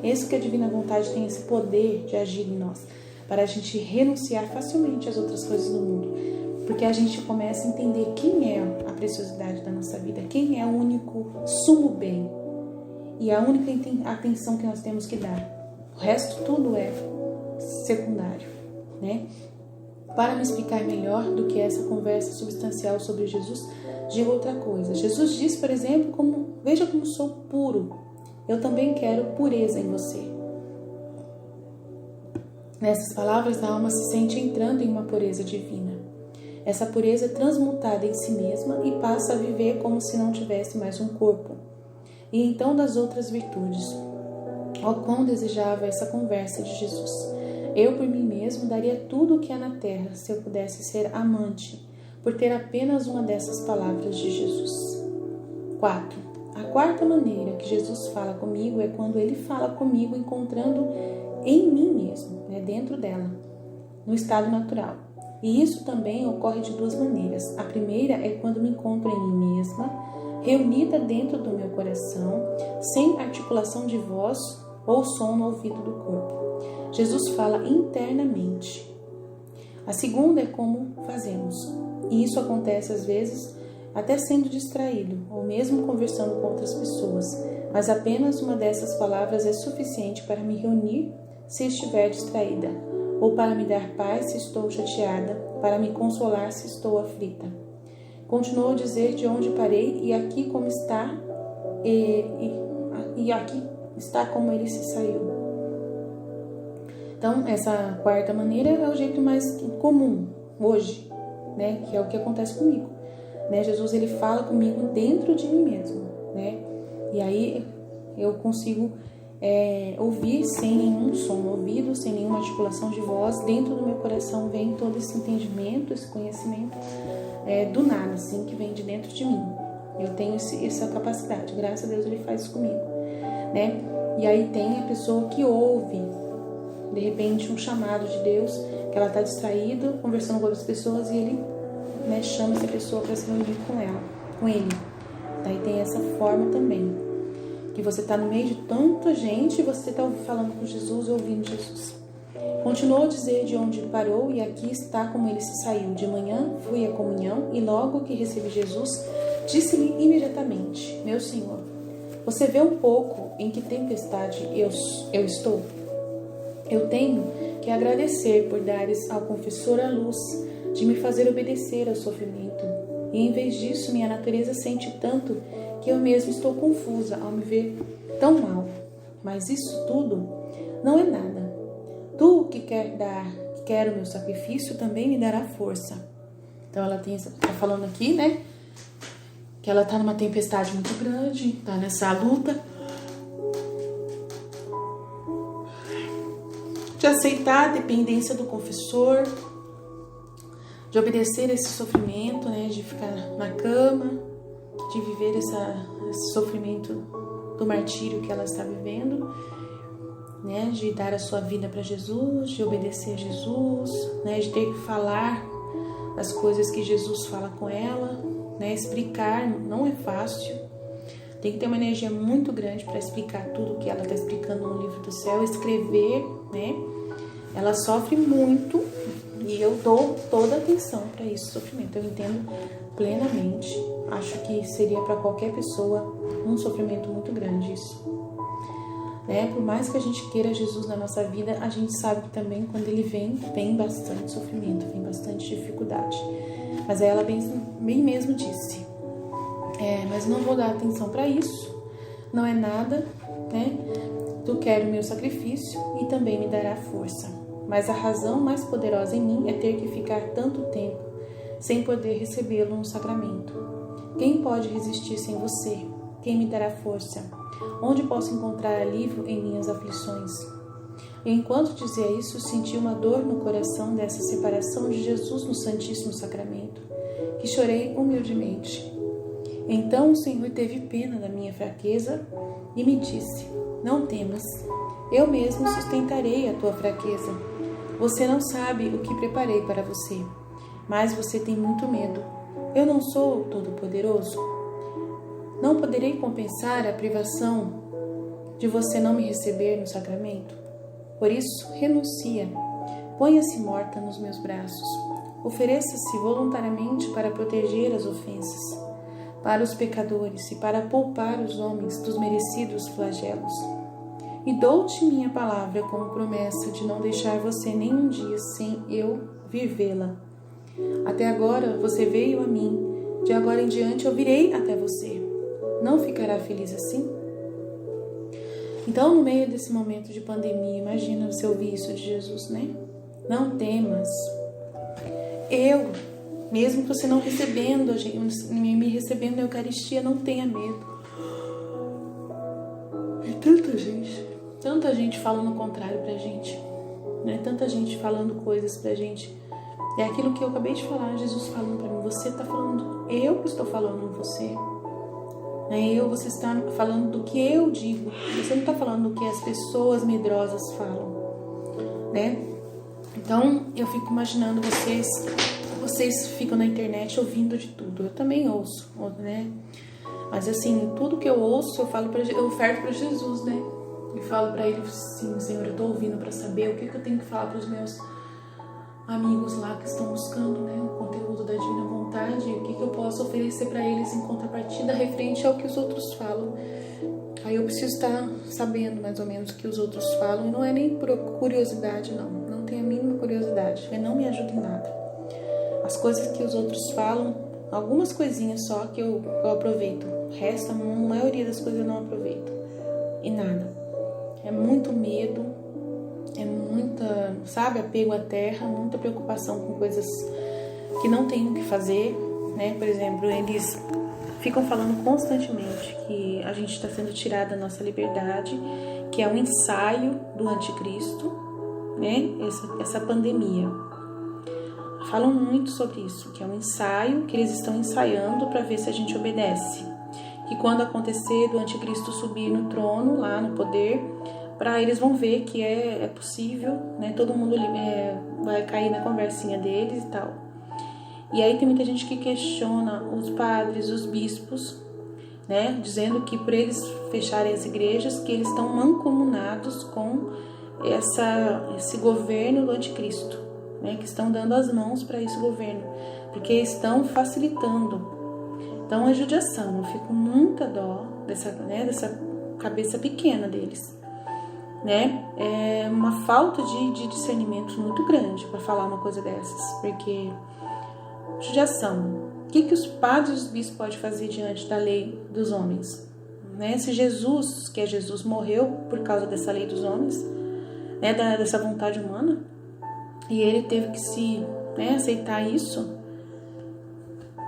[SPEAKER 1] É isso que a divina vontade tem esse poder de agir em nós, para a gente renunciar facilmente às outras coisas do mundo, porque a gente começa a entender quem é a preciosidade da nossa vida, quem é o único sumo bem e a única atenção que nós temos que dar. O resto tudo é secundário, né? Para me explicar melhor do que essa conversa substancial sobre Jesus, digo outra coisa. Jesus diz, por exemplo, veja como sou puro. Eu também quero pureza em você. Nessas palavras, a alma se sente entrando em uma pureza divina. Essa pureza é transmutada em si mesma e passa a viver como se não tivesse mais um corpo. E então das outras virtudes. Ó, quão desejava essa conversa de Jesus. Eu, por mim mesmo, daria tudo o que há na terra se eu pudesse ser amante, por ter apenas uma dessas palavras de Jesus. 4. A quarta maneira que Jesus fala comigo é quando ele fala comigo encontrando em mim mesmo, né, dentro dela, no estado natural. E isso também ocorre de duas maneiras. A primeira é quando me encontro em mim mesma, reunida dentro do meu coração, sem articulação de voz ou som no ouvido do corpo. Jesus fala internamente. A segunda é como fazemos. E isso acontece às vezes até sendo distraído, ou mesmo conversando com outras pessoas. Mas apenas uma dessas palavras é suficiente para me reunir se estiver distraída, ou para me dar paz se estou chateada, para me consolar se estou aflita. Continuou a dizer de onde parei, e aqui como está, e aqui está como ele se saiu. Então, essa quarta maneira é o jeito mais comum hoje, né? Que é o que acontece comigo. Né? Jesus, ele fala comigo dentro de mim mesmo, né? E aí eu consigo ouvir sem nenhum som no ouvido, sem nenhuma articulação de voz. Dentro do meu coração vem todo esse entendimento, esse conhecimento do nada, assim, que vem de dentro de mim. Eu tenho essa capacidade, graças a Deus ele faz isso comigo, né? E aí tem a pessoa que ouve, de repente, um chamado de Deus, que ela está distraída, conversando com outras pessoas, e ele, né, chama essa pessoa para se reunir com ele. Daí tem essa forma também, que você está no meio de tanta gente e você está falando com Jesus e ouvindo Jesus. Continuou a dizer de onde parou, e aqui está como ele se saiu. De manhã fui à comunhão, e logo que recebi Jesus, disse-lhe imediatamente: meu Senhor, você vê um pouco em que tempestade eu estou? Eu tenho que agradecer por dares ao confessor a luz de me fazer obedecer ao sofrimento. E em vez disso, minha natureza sente tanto que eu mesmo estou confusa ao me ver tão mal. Mas isso tudo não é nada. Tu que quer o meu sacrifício, também me dará força. Então ela está falando aqui, né? Que ela está numa tempestade muito grande, está nessa luta de aceitar a dependência do confessor, de obedecer esse sofrimento, né? De ficar na cama, de viver esse sofrimento do martírio que ela está vivendo, né? De dar a sua vida para Jesus, de obedecer a Jesus, né? De ter que falar as coisas que Jesus fala com ela, né? Explicar não é fácil. Tem que ter uma energia muito grande para explicar tudo o que ela está explicando no livro do céu, escrever, né? Ela sofre muito e eu dou toda a atenção para esse sofrimento. Eu entendo plenamente. Acho que seria para qualquer pessoa um sofrimento muito grande isso. Né? Por mais que a gente queira Jesus na nossa vida, a gente sabe que também quando ele vem bastante sofrimento, vem bastante dificuldade. Mas aí ela bem mesmo disse: mas não vou dar atenção para isso, não é nada, né? Tu queres o meu sacrifício e também me dará força. Mas a razão mais poderosa em mim é ter que ficar tanto tempo sem poder recebê-lo no sacramento. Quem pode resistir sem você? Quem me dará força? Onde posso encontrar alívio em minhas aflições? E enquanto dizia isso, senti uma dor no coração dessa separação de Jesus no Santíssimo Sacramento, que chorei humildemente. Então o Senhor teve pena da minha fraqueza e me disse: não temas, eu mesmo sustentarei a tua fraqueza. Você não sabe o que preparei para você, mas você tem muito medo. Eu não sou o Todo-Poderoso? Não poderei compensar a privação de você não me receber no sacramento? Por isso, renuncia. Ponha-se morta nos meus braços. Ofereça-se voluntariamente para proteger as ofensas, para os pecadores e para poupar os homens dos merecidos flagelos. E dou-te minha palavra como promessa de não deixar você nem um dia sem eu vir vê-la. Até agora você veio a mim, de agora em diante eu virei até você. Não ficará feliz assim? Então, no meio desse momento de pandemia, imagina você ouvir isso de Jesus, né? Não temas. Eu, mesmo que você não recebendo, me recebendo na Eucaristia, não tenha medo. E tanta gente falando o contrário pra gente, né? Tanta gente falando coisas pra gente. É aquilo que eu acabei de falar, Jesus falando pra mim: você tá falando, eu que estou falando com você. Você está falando do que eu digo, você não está falando do que as pessoas medrosas falam, né? Então eu fico imaginando vocês ficam na internet ouvindo de tudo. Eu também ouço, né? Mas assim, tudo que eu ouço, eu oferto para Jesus, né? E falo para ele assim: Senhor, eu tô ouvindo para saber o que eu tenho que falar para os meus amigos lá que estão buscando, né, o conteúdo da Divina Vontade, o que eu posso oferecer para eles em contrapartida referente ao que os outros falam. Aí eu preciso estar sabendo mais ou menos o que os outros falam, e não é nem por curiosidade, não tenho a mínima curiosidade, porque não me ajuda em nada. As coisas que os outros falam, algumas coisinhas só que eu aproveito, o resto, a maioria das coisas eu não aproveito, e nada. É muito medo, é muita, apego à terra, muita preocupação com coisas que não tem o que fazer, né? Por exemplo, eles ficam falando constantemente que a gente está sendo tirada da nossa liberdade, que é um ensaio do anticristo, né? Essa pandemia. Falam muito sobre isso, que é um ensaio que eles estão ensaiando para ver se a gente obedece. Que quando acontecer do anticristo subir no trono, lá no poder, para eles vão ver que é possível, né? Todo mundo vai cair na conversinha deles e tal. E aí tem muita gente que questiona os padres, os bispos, né? Dizendo que por eles fecharem as igrejas, que eles estão mancomunados com esse governo do anticristo, né? Que estão dando as mãos para esse governo, porque estão facilitando. Então é judiação. Eu fico com muita dó dessa cabeça pequena deles. Né? É uma falta de discernimento muito grande para falar uma coisa dessas, porque judiação, o que os padres e os bispos podem fazer diante da lei dos homens, né? Se Jesus, que é Jesus, morreu por causa dessa lei dos homens, né? Dessa vontade humana, e ele teve que aceitar isso,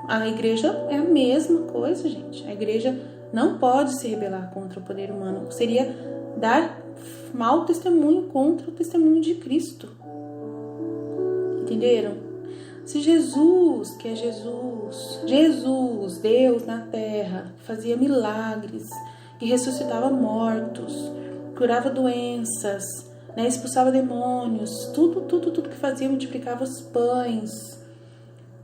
[SPEAKER 1] a igreja é a mesma coisa, gente. A igreja não pode se rebelar contra o poder humano, seria dar mau testemunho contra o testemunho de Cristo. Entenderam? Se Jesus, que é Jesus, Deus na terra, fazia milagres, que ressuscitava mortos, curava doenças, né, expulsava demônios, tudo que fazia, multiplicava os pães,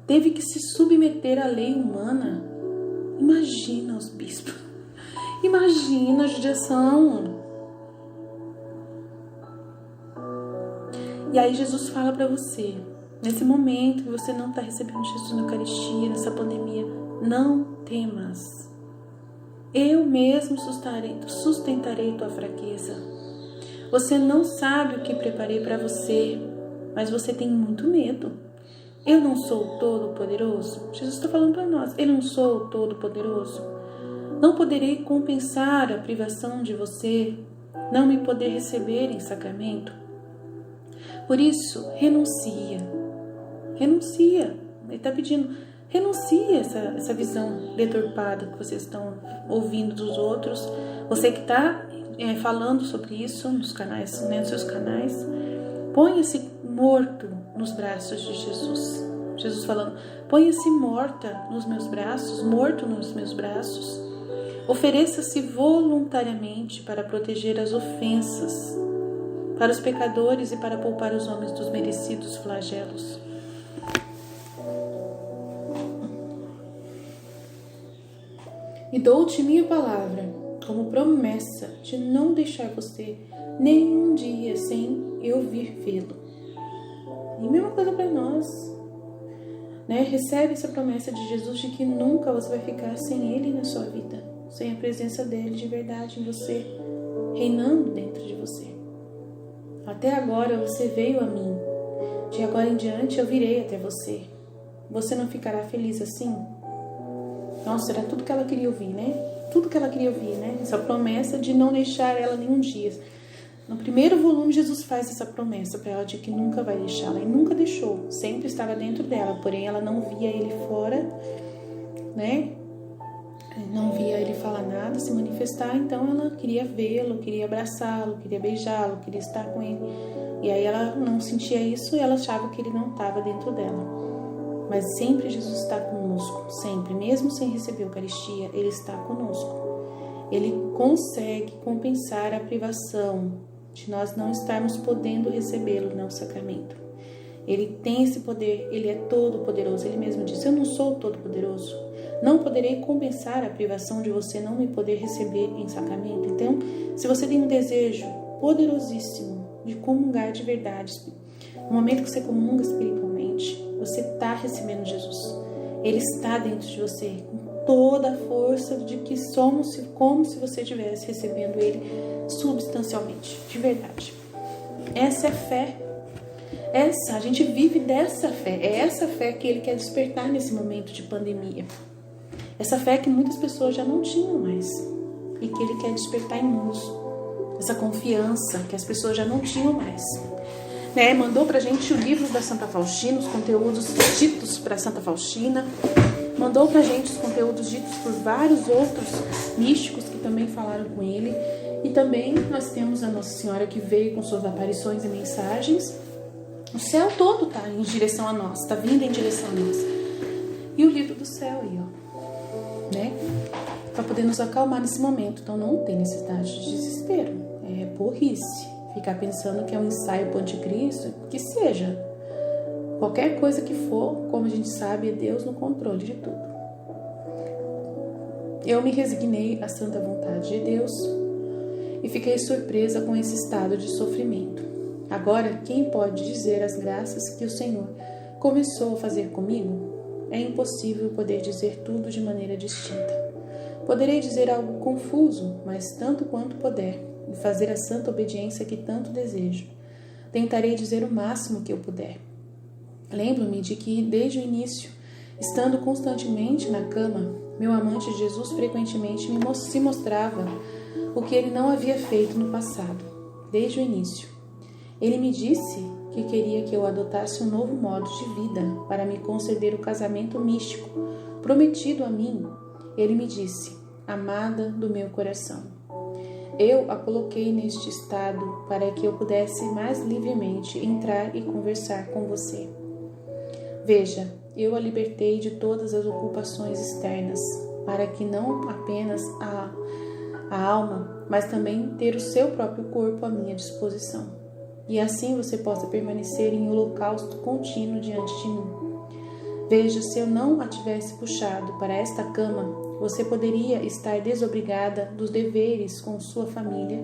[SPEAKER 1] teve que se submeter à lei humana. Imagina os bispos, imagina a judiação. E aí Jesus fala para você, nesse momento que você não está recebendo Jesus na Eucaristia, nessa pandemia, não temas. Eu mesmo sustentarei tua fraqueza. Você não sabe o que preparei para você, mas você tem muito medo. Eu não sou o Todo-Poderoso? Jesus está falando para nós, eu não sou o Todo-Poderoso? Não poderei compensar a privação de você, não me poder receber em sacramento? Por isso, renuncia. Ele está pedindo, renuncia essa visão deturpada que vocês estão ouvindo dos outros. Você que está falando sobre isso nos canais, né, nos seus canais, ponha-se morto nos braços de Jesus. Jesus falando, ponha-se morta nos meus braços, morto nos meus braços. Ofereça-se voluntariamente para proteger as ofensas, para os pecadores e para poupar os homens dos merecidos flagelos. E dou-te minha palavra, como promessa de não deixar você nenhum dia sem eu vir vê-lo. E mesma coisa para nós, né? Recebe essa promessa de Jesus de que nunca você vai ficar sem Ele na sua vida, sem a presença dele de verdade em você, reinando dentro de você. Até agora você veio a mim, de agora em diante eu virei até você. Você não ficará feliz assim? Nossa, era tudo que ela queria ouvir, né? Tudo que ela queria ouvir, né? Essa promessa de não deixar ela nenhum dia. No primeiro volume, Jesus faz essa promessa para ela de que nunca vai deixá-la. E nunca deixou, sempre estava dentro dela. Porém, ela não via ele fora, né? Não via ele falar nada, se manifestar, então ela queria vê-lo, queria abraçá-lo, queria beijá-lo, queria estar com ele. E aí ela não sentia isso e ela achava que ele não estava dentro dela. mas sempre Jesus está conosco, sempre, mesmo sem receber a Eucaristia, Ele está conosco. Ele consegue compensar a privação de nós não estarmos podendo recebê-lo no sacramento. Ele tem esse poder, Ele é todo poderoso. Ele mesmo disse: eu não sou todo poderoso, não poderei compensar a privação de você não me poder receber em sacramento. Então, se você tem um desejo poderosíssimo de comungar de verdade, no momento que você comunga espiritualmente, você está recebendo Jesus. Ele está dentro de você, com toda a força de que somos, como se você estivesse recebendo Ele substancialmente, de verdade. Essa é a fé. A gente vive dessa fé. É essa fé que Ele quer despertar nesse momento de pandemia. Essa fé que muitas pessoas já não tinham mais e que Ele quer despertar em nós. Essa confiança que as pessoas já não tinham mais. Mandou pra gente o livro da Santa Faustina, os conteúdos ditos para Santa Faustina. Mandou pra gente os conteúdos ditos por vários outros místicos que também falaram com ele. E também nós temos a Nossa Senhora que veio com suas aparições e mensagens. O céu todo está em direção a nós, está vindo em direção a nós. E o livro do céu aí, para poder nos acalmar nesse momento. Então não tem necessidade de desespero, é burrice ficar pensando que é um ensaio para o anticristo, que seja. Qualquer coisa que for, como a gente sabe, é Deus no controle de tudo. Eu me resignei à santa vontade de Deus e fiquei surpresa com esse estado de sofrimento. Agora, quem pode dizer as graças que o Senhor começou a fazer comigo? É impossível poder dizer tudo de maneira distinta. Poderei dizer algo confuso, mas tanto quanto puder, e fazer a santa obediência que tanto desejo. Tentarei dizer o máximo que eu puder. Lembro-me de que, desde o início, estando constantemente na cama, meu amante Jesus frequentemente se mostrava o que ele não havia feito no passado, desde o início. Ele me disse que queria que eu adotasse um novo modo de vida para me conceder o casamento místico prometido a mim. Ele me disse: amada do meu coração, eu a coloquei neste estado para que eu pudesse mais livremente entrar e conversar com você. Veja, eu a libertei de todas as ocupações externas, para que não apenas a alma, mas também ter o seu próprio corpo à minha disposição. E assim você possa permanecer em holocausto contínuo diante de mim. Veja, se eu não a tivesse puxado para esta cama, você poderia estar desobrigada dos deveres com sua família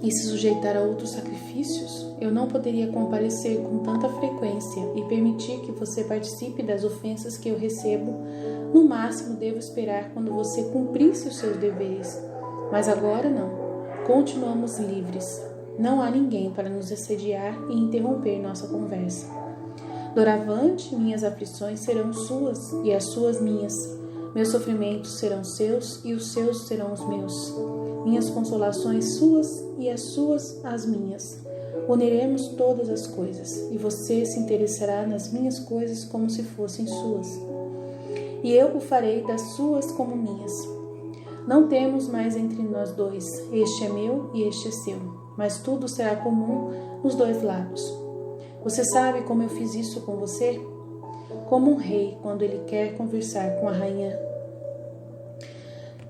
[SPEAKER 1] e se sujeitar a outros sacrifícios. Eu não poderia comparecer com tanta frequência e permitir que você participe das ofensas que eu recebo. No máximo, devo esperar quando você cumprisse os seus deveres. Mas agora não. Continuamos livres. Não há ninguém para nos assediar e interromper nossa conversa. Doravante, minhas aflições serão suas e as suas minhas. Meus sofrimentos serão seus e os seus serão os meus. Minhas consolações suas e as suas as minhas. Uniremos todas as coisas e você se interessará nas minhas coisas como se fossem suas. E eu o farei das suas como minhas. Não temos mais entre nós dois, este é meu e este é seu, mas tudo será comum nos dois lados. Você sabe como eu fiz isso com você? Como um rei quando ele quer conversar com a rainha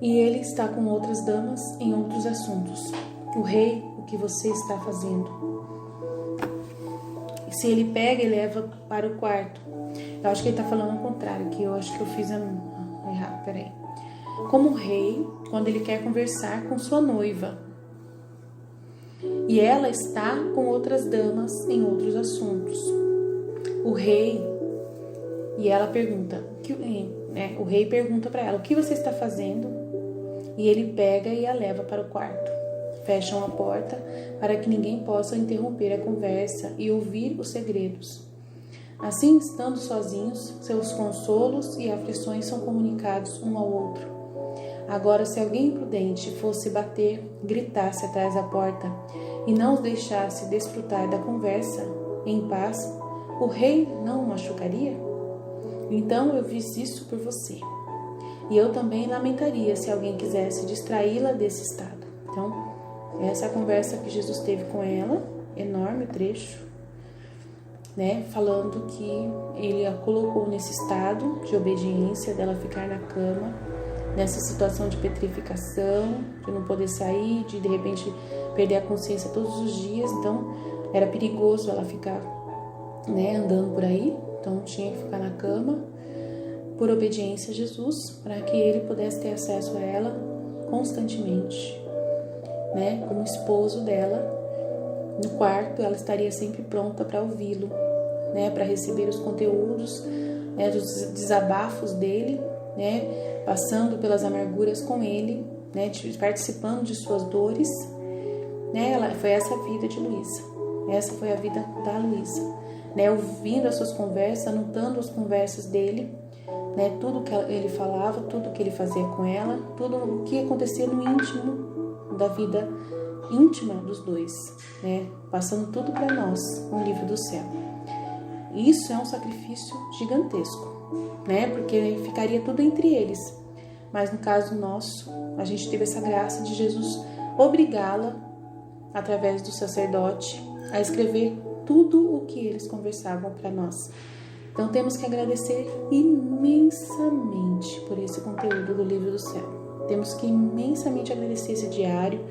[SPEAKER 1] e ele está com outras damas em outros assuntos. O rei, o que você está fazendo? Se ele pega e leva para o quarto. Eu acho que ele está falando ao contrário, que eu acho que eu fiz errado, peraí. Como um rei quando ele quer conversar com sua noiva e ela está com outras damas em outros assuntos. O rei, e ela pergunta, o rei pergunta para ela: o que você está fazendo? E ele pega e a leva para o quarto. Fecham a porta para que ninguém possa interromper a conversa e ouvir os segredos. Assim, estando sozinhos, seus consolos e aflições são comunicados um ao outro. Agora, se alguém imprudente fosse bater, gritasse atrás da porta e não os deixasse desfrutar da conversa em paz, o rei não o machucaria? Então eu fiz isso por você. E eu também lamentaria se alguém quisesse distraí-la desse estado. Então, essa é a conversa que Jesus teve com ela, enorme trecho. né, falando que ele a colocou nesse estado de obediência, dela ficar na cama, nessa situação de petrificação, de não poder sair, de repente perder a consciência todos os dias. Então era perigoso ela ficar, né, andando por aí, então tinha que ficar na cama por obediência a Jesus, para que ele pudesse ter acesso a ela constantemente, né, como esposo dela. No quarto, ela estaria sempre pronta para ouvi-lo, né, para receber os conteúdos, né, dos desabafos dele, né, passando pelas amarguras com ele, né, participando de suas dores, né. Foi essa a vida de Luísa, essa foi a vida da Luísa, né, ouvindo as suas conversas, anotando as conversas dele, né, tudo que ele falava, tudo que ele fazia com ela, tudo o que acontecia no íntimo da vida íntima dos dois, né, passando tudo para nós no livro do céu. Isso é um sacrifício gigantesco, né, porque ficaria tudo entre eles, mas no caso nosso, a gente teve essa graça de Jesus obrigá-la, através do sacerdote, a escrever tudo o que eles conversavam para nós. Então temos que agradecer imensamente por esse conteúdo do livro do céu. Temos que imensamente agradecer esse diário,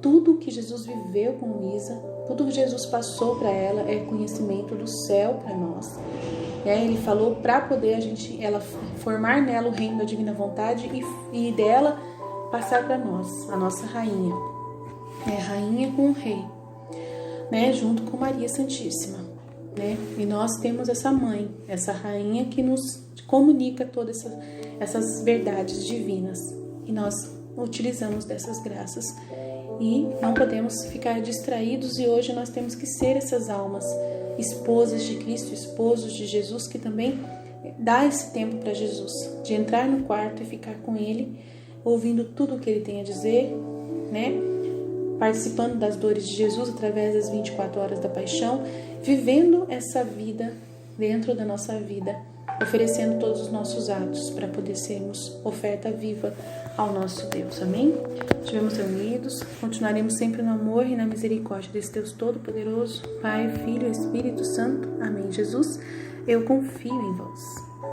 [SPEAKER 1] tudo que Jesus viveu com Luísa, tudo que Jesus passou para ela é conhecimento do céu para nós. Ele falou para poder ela formar nela o reino da divina vontade e dela passar para nós, a nossa rainha. Rainha com o rei, né, junto com Maria Santíssima. Né? E nós temos essa mãe, essa rainha que nos comunica todas essas verdades divinas. E nós utilizamos dessas graças. E não podemos ficar distraídos, e hoje nós temos que ser essas almas, esposas de Cristo, esposos de Jesus, que também dá esse tempo para Jesus, de entrar no quarto e ficar com Ele, ouvindo tudo o que Ele tem a dizer, né? Participando das dores de Jesus através das 24 horas da paixão, vivendo essa vida dentro da nossa vida, oferecendo todos os nossos atos para poder sermos oferta viva ao nosso Deus. Amém? Estivemos reunidos, continuaremos sempre no amor e na misericórdia desse Deus Todo-Poderoso, Pai, Filho e Espírito Santo. Amém. Jesus, eu confio em vós.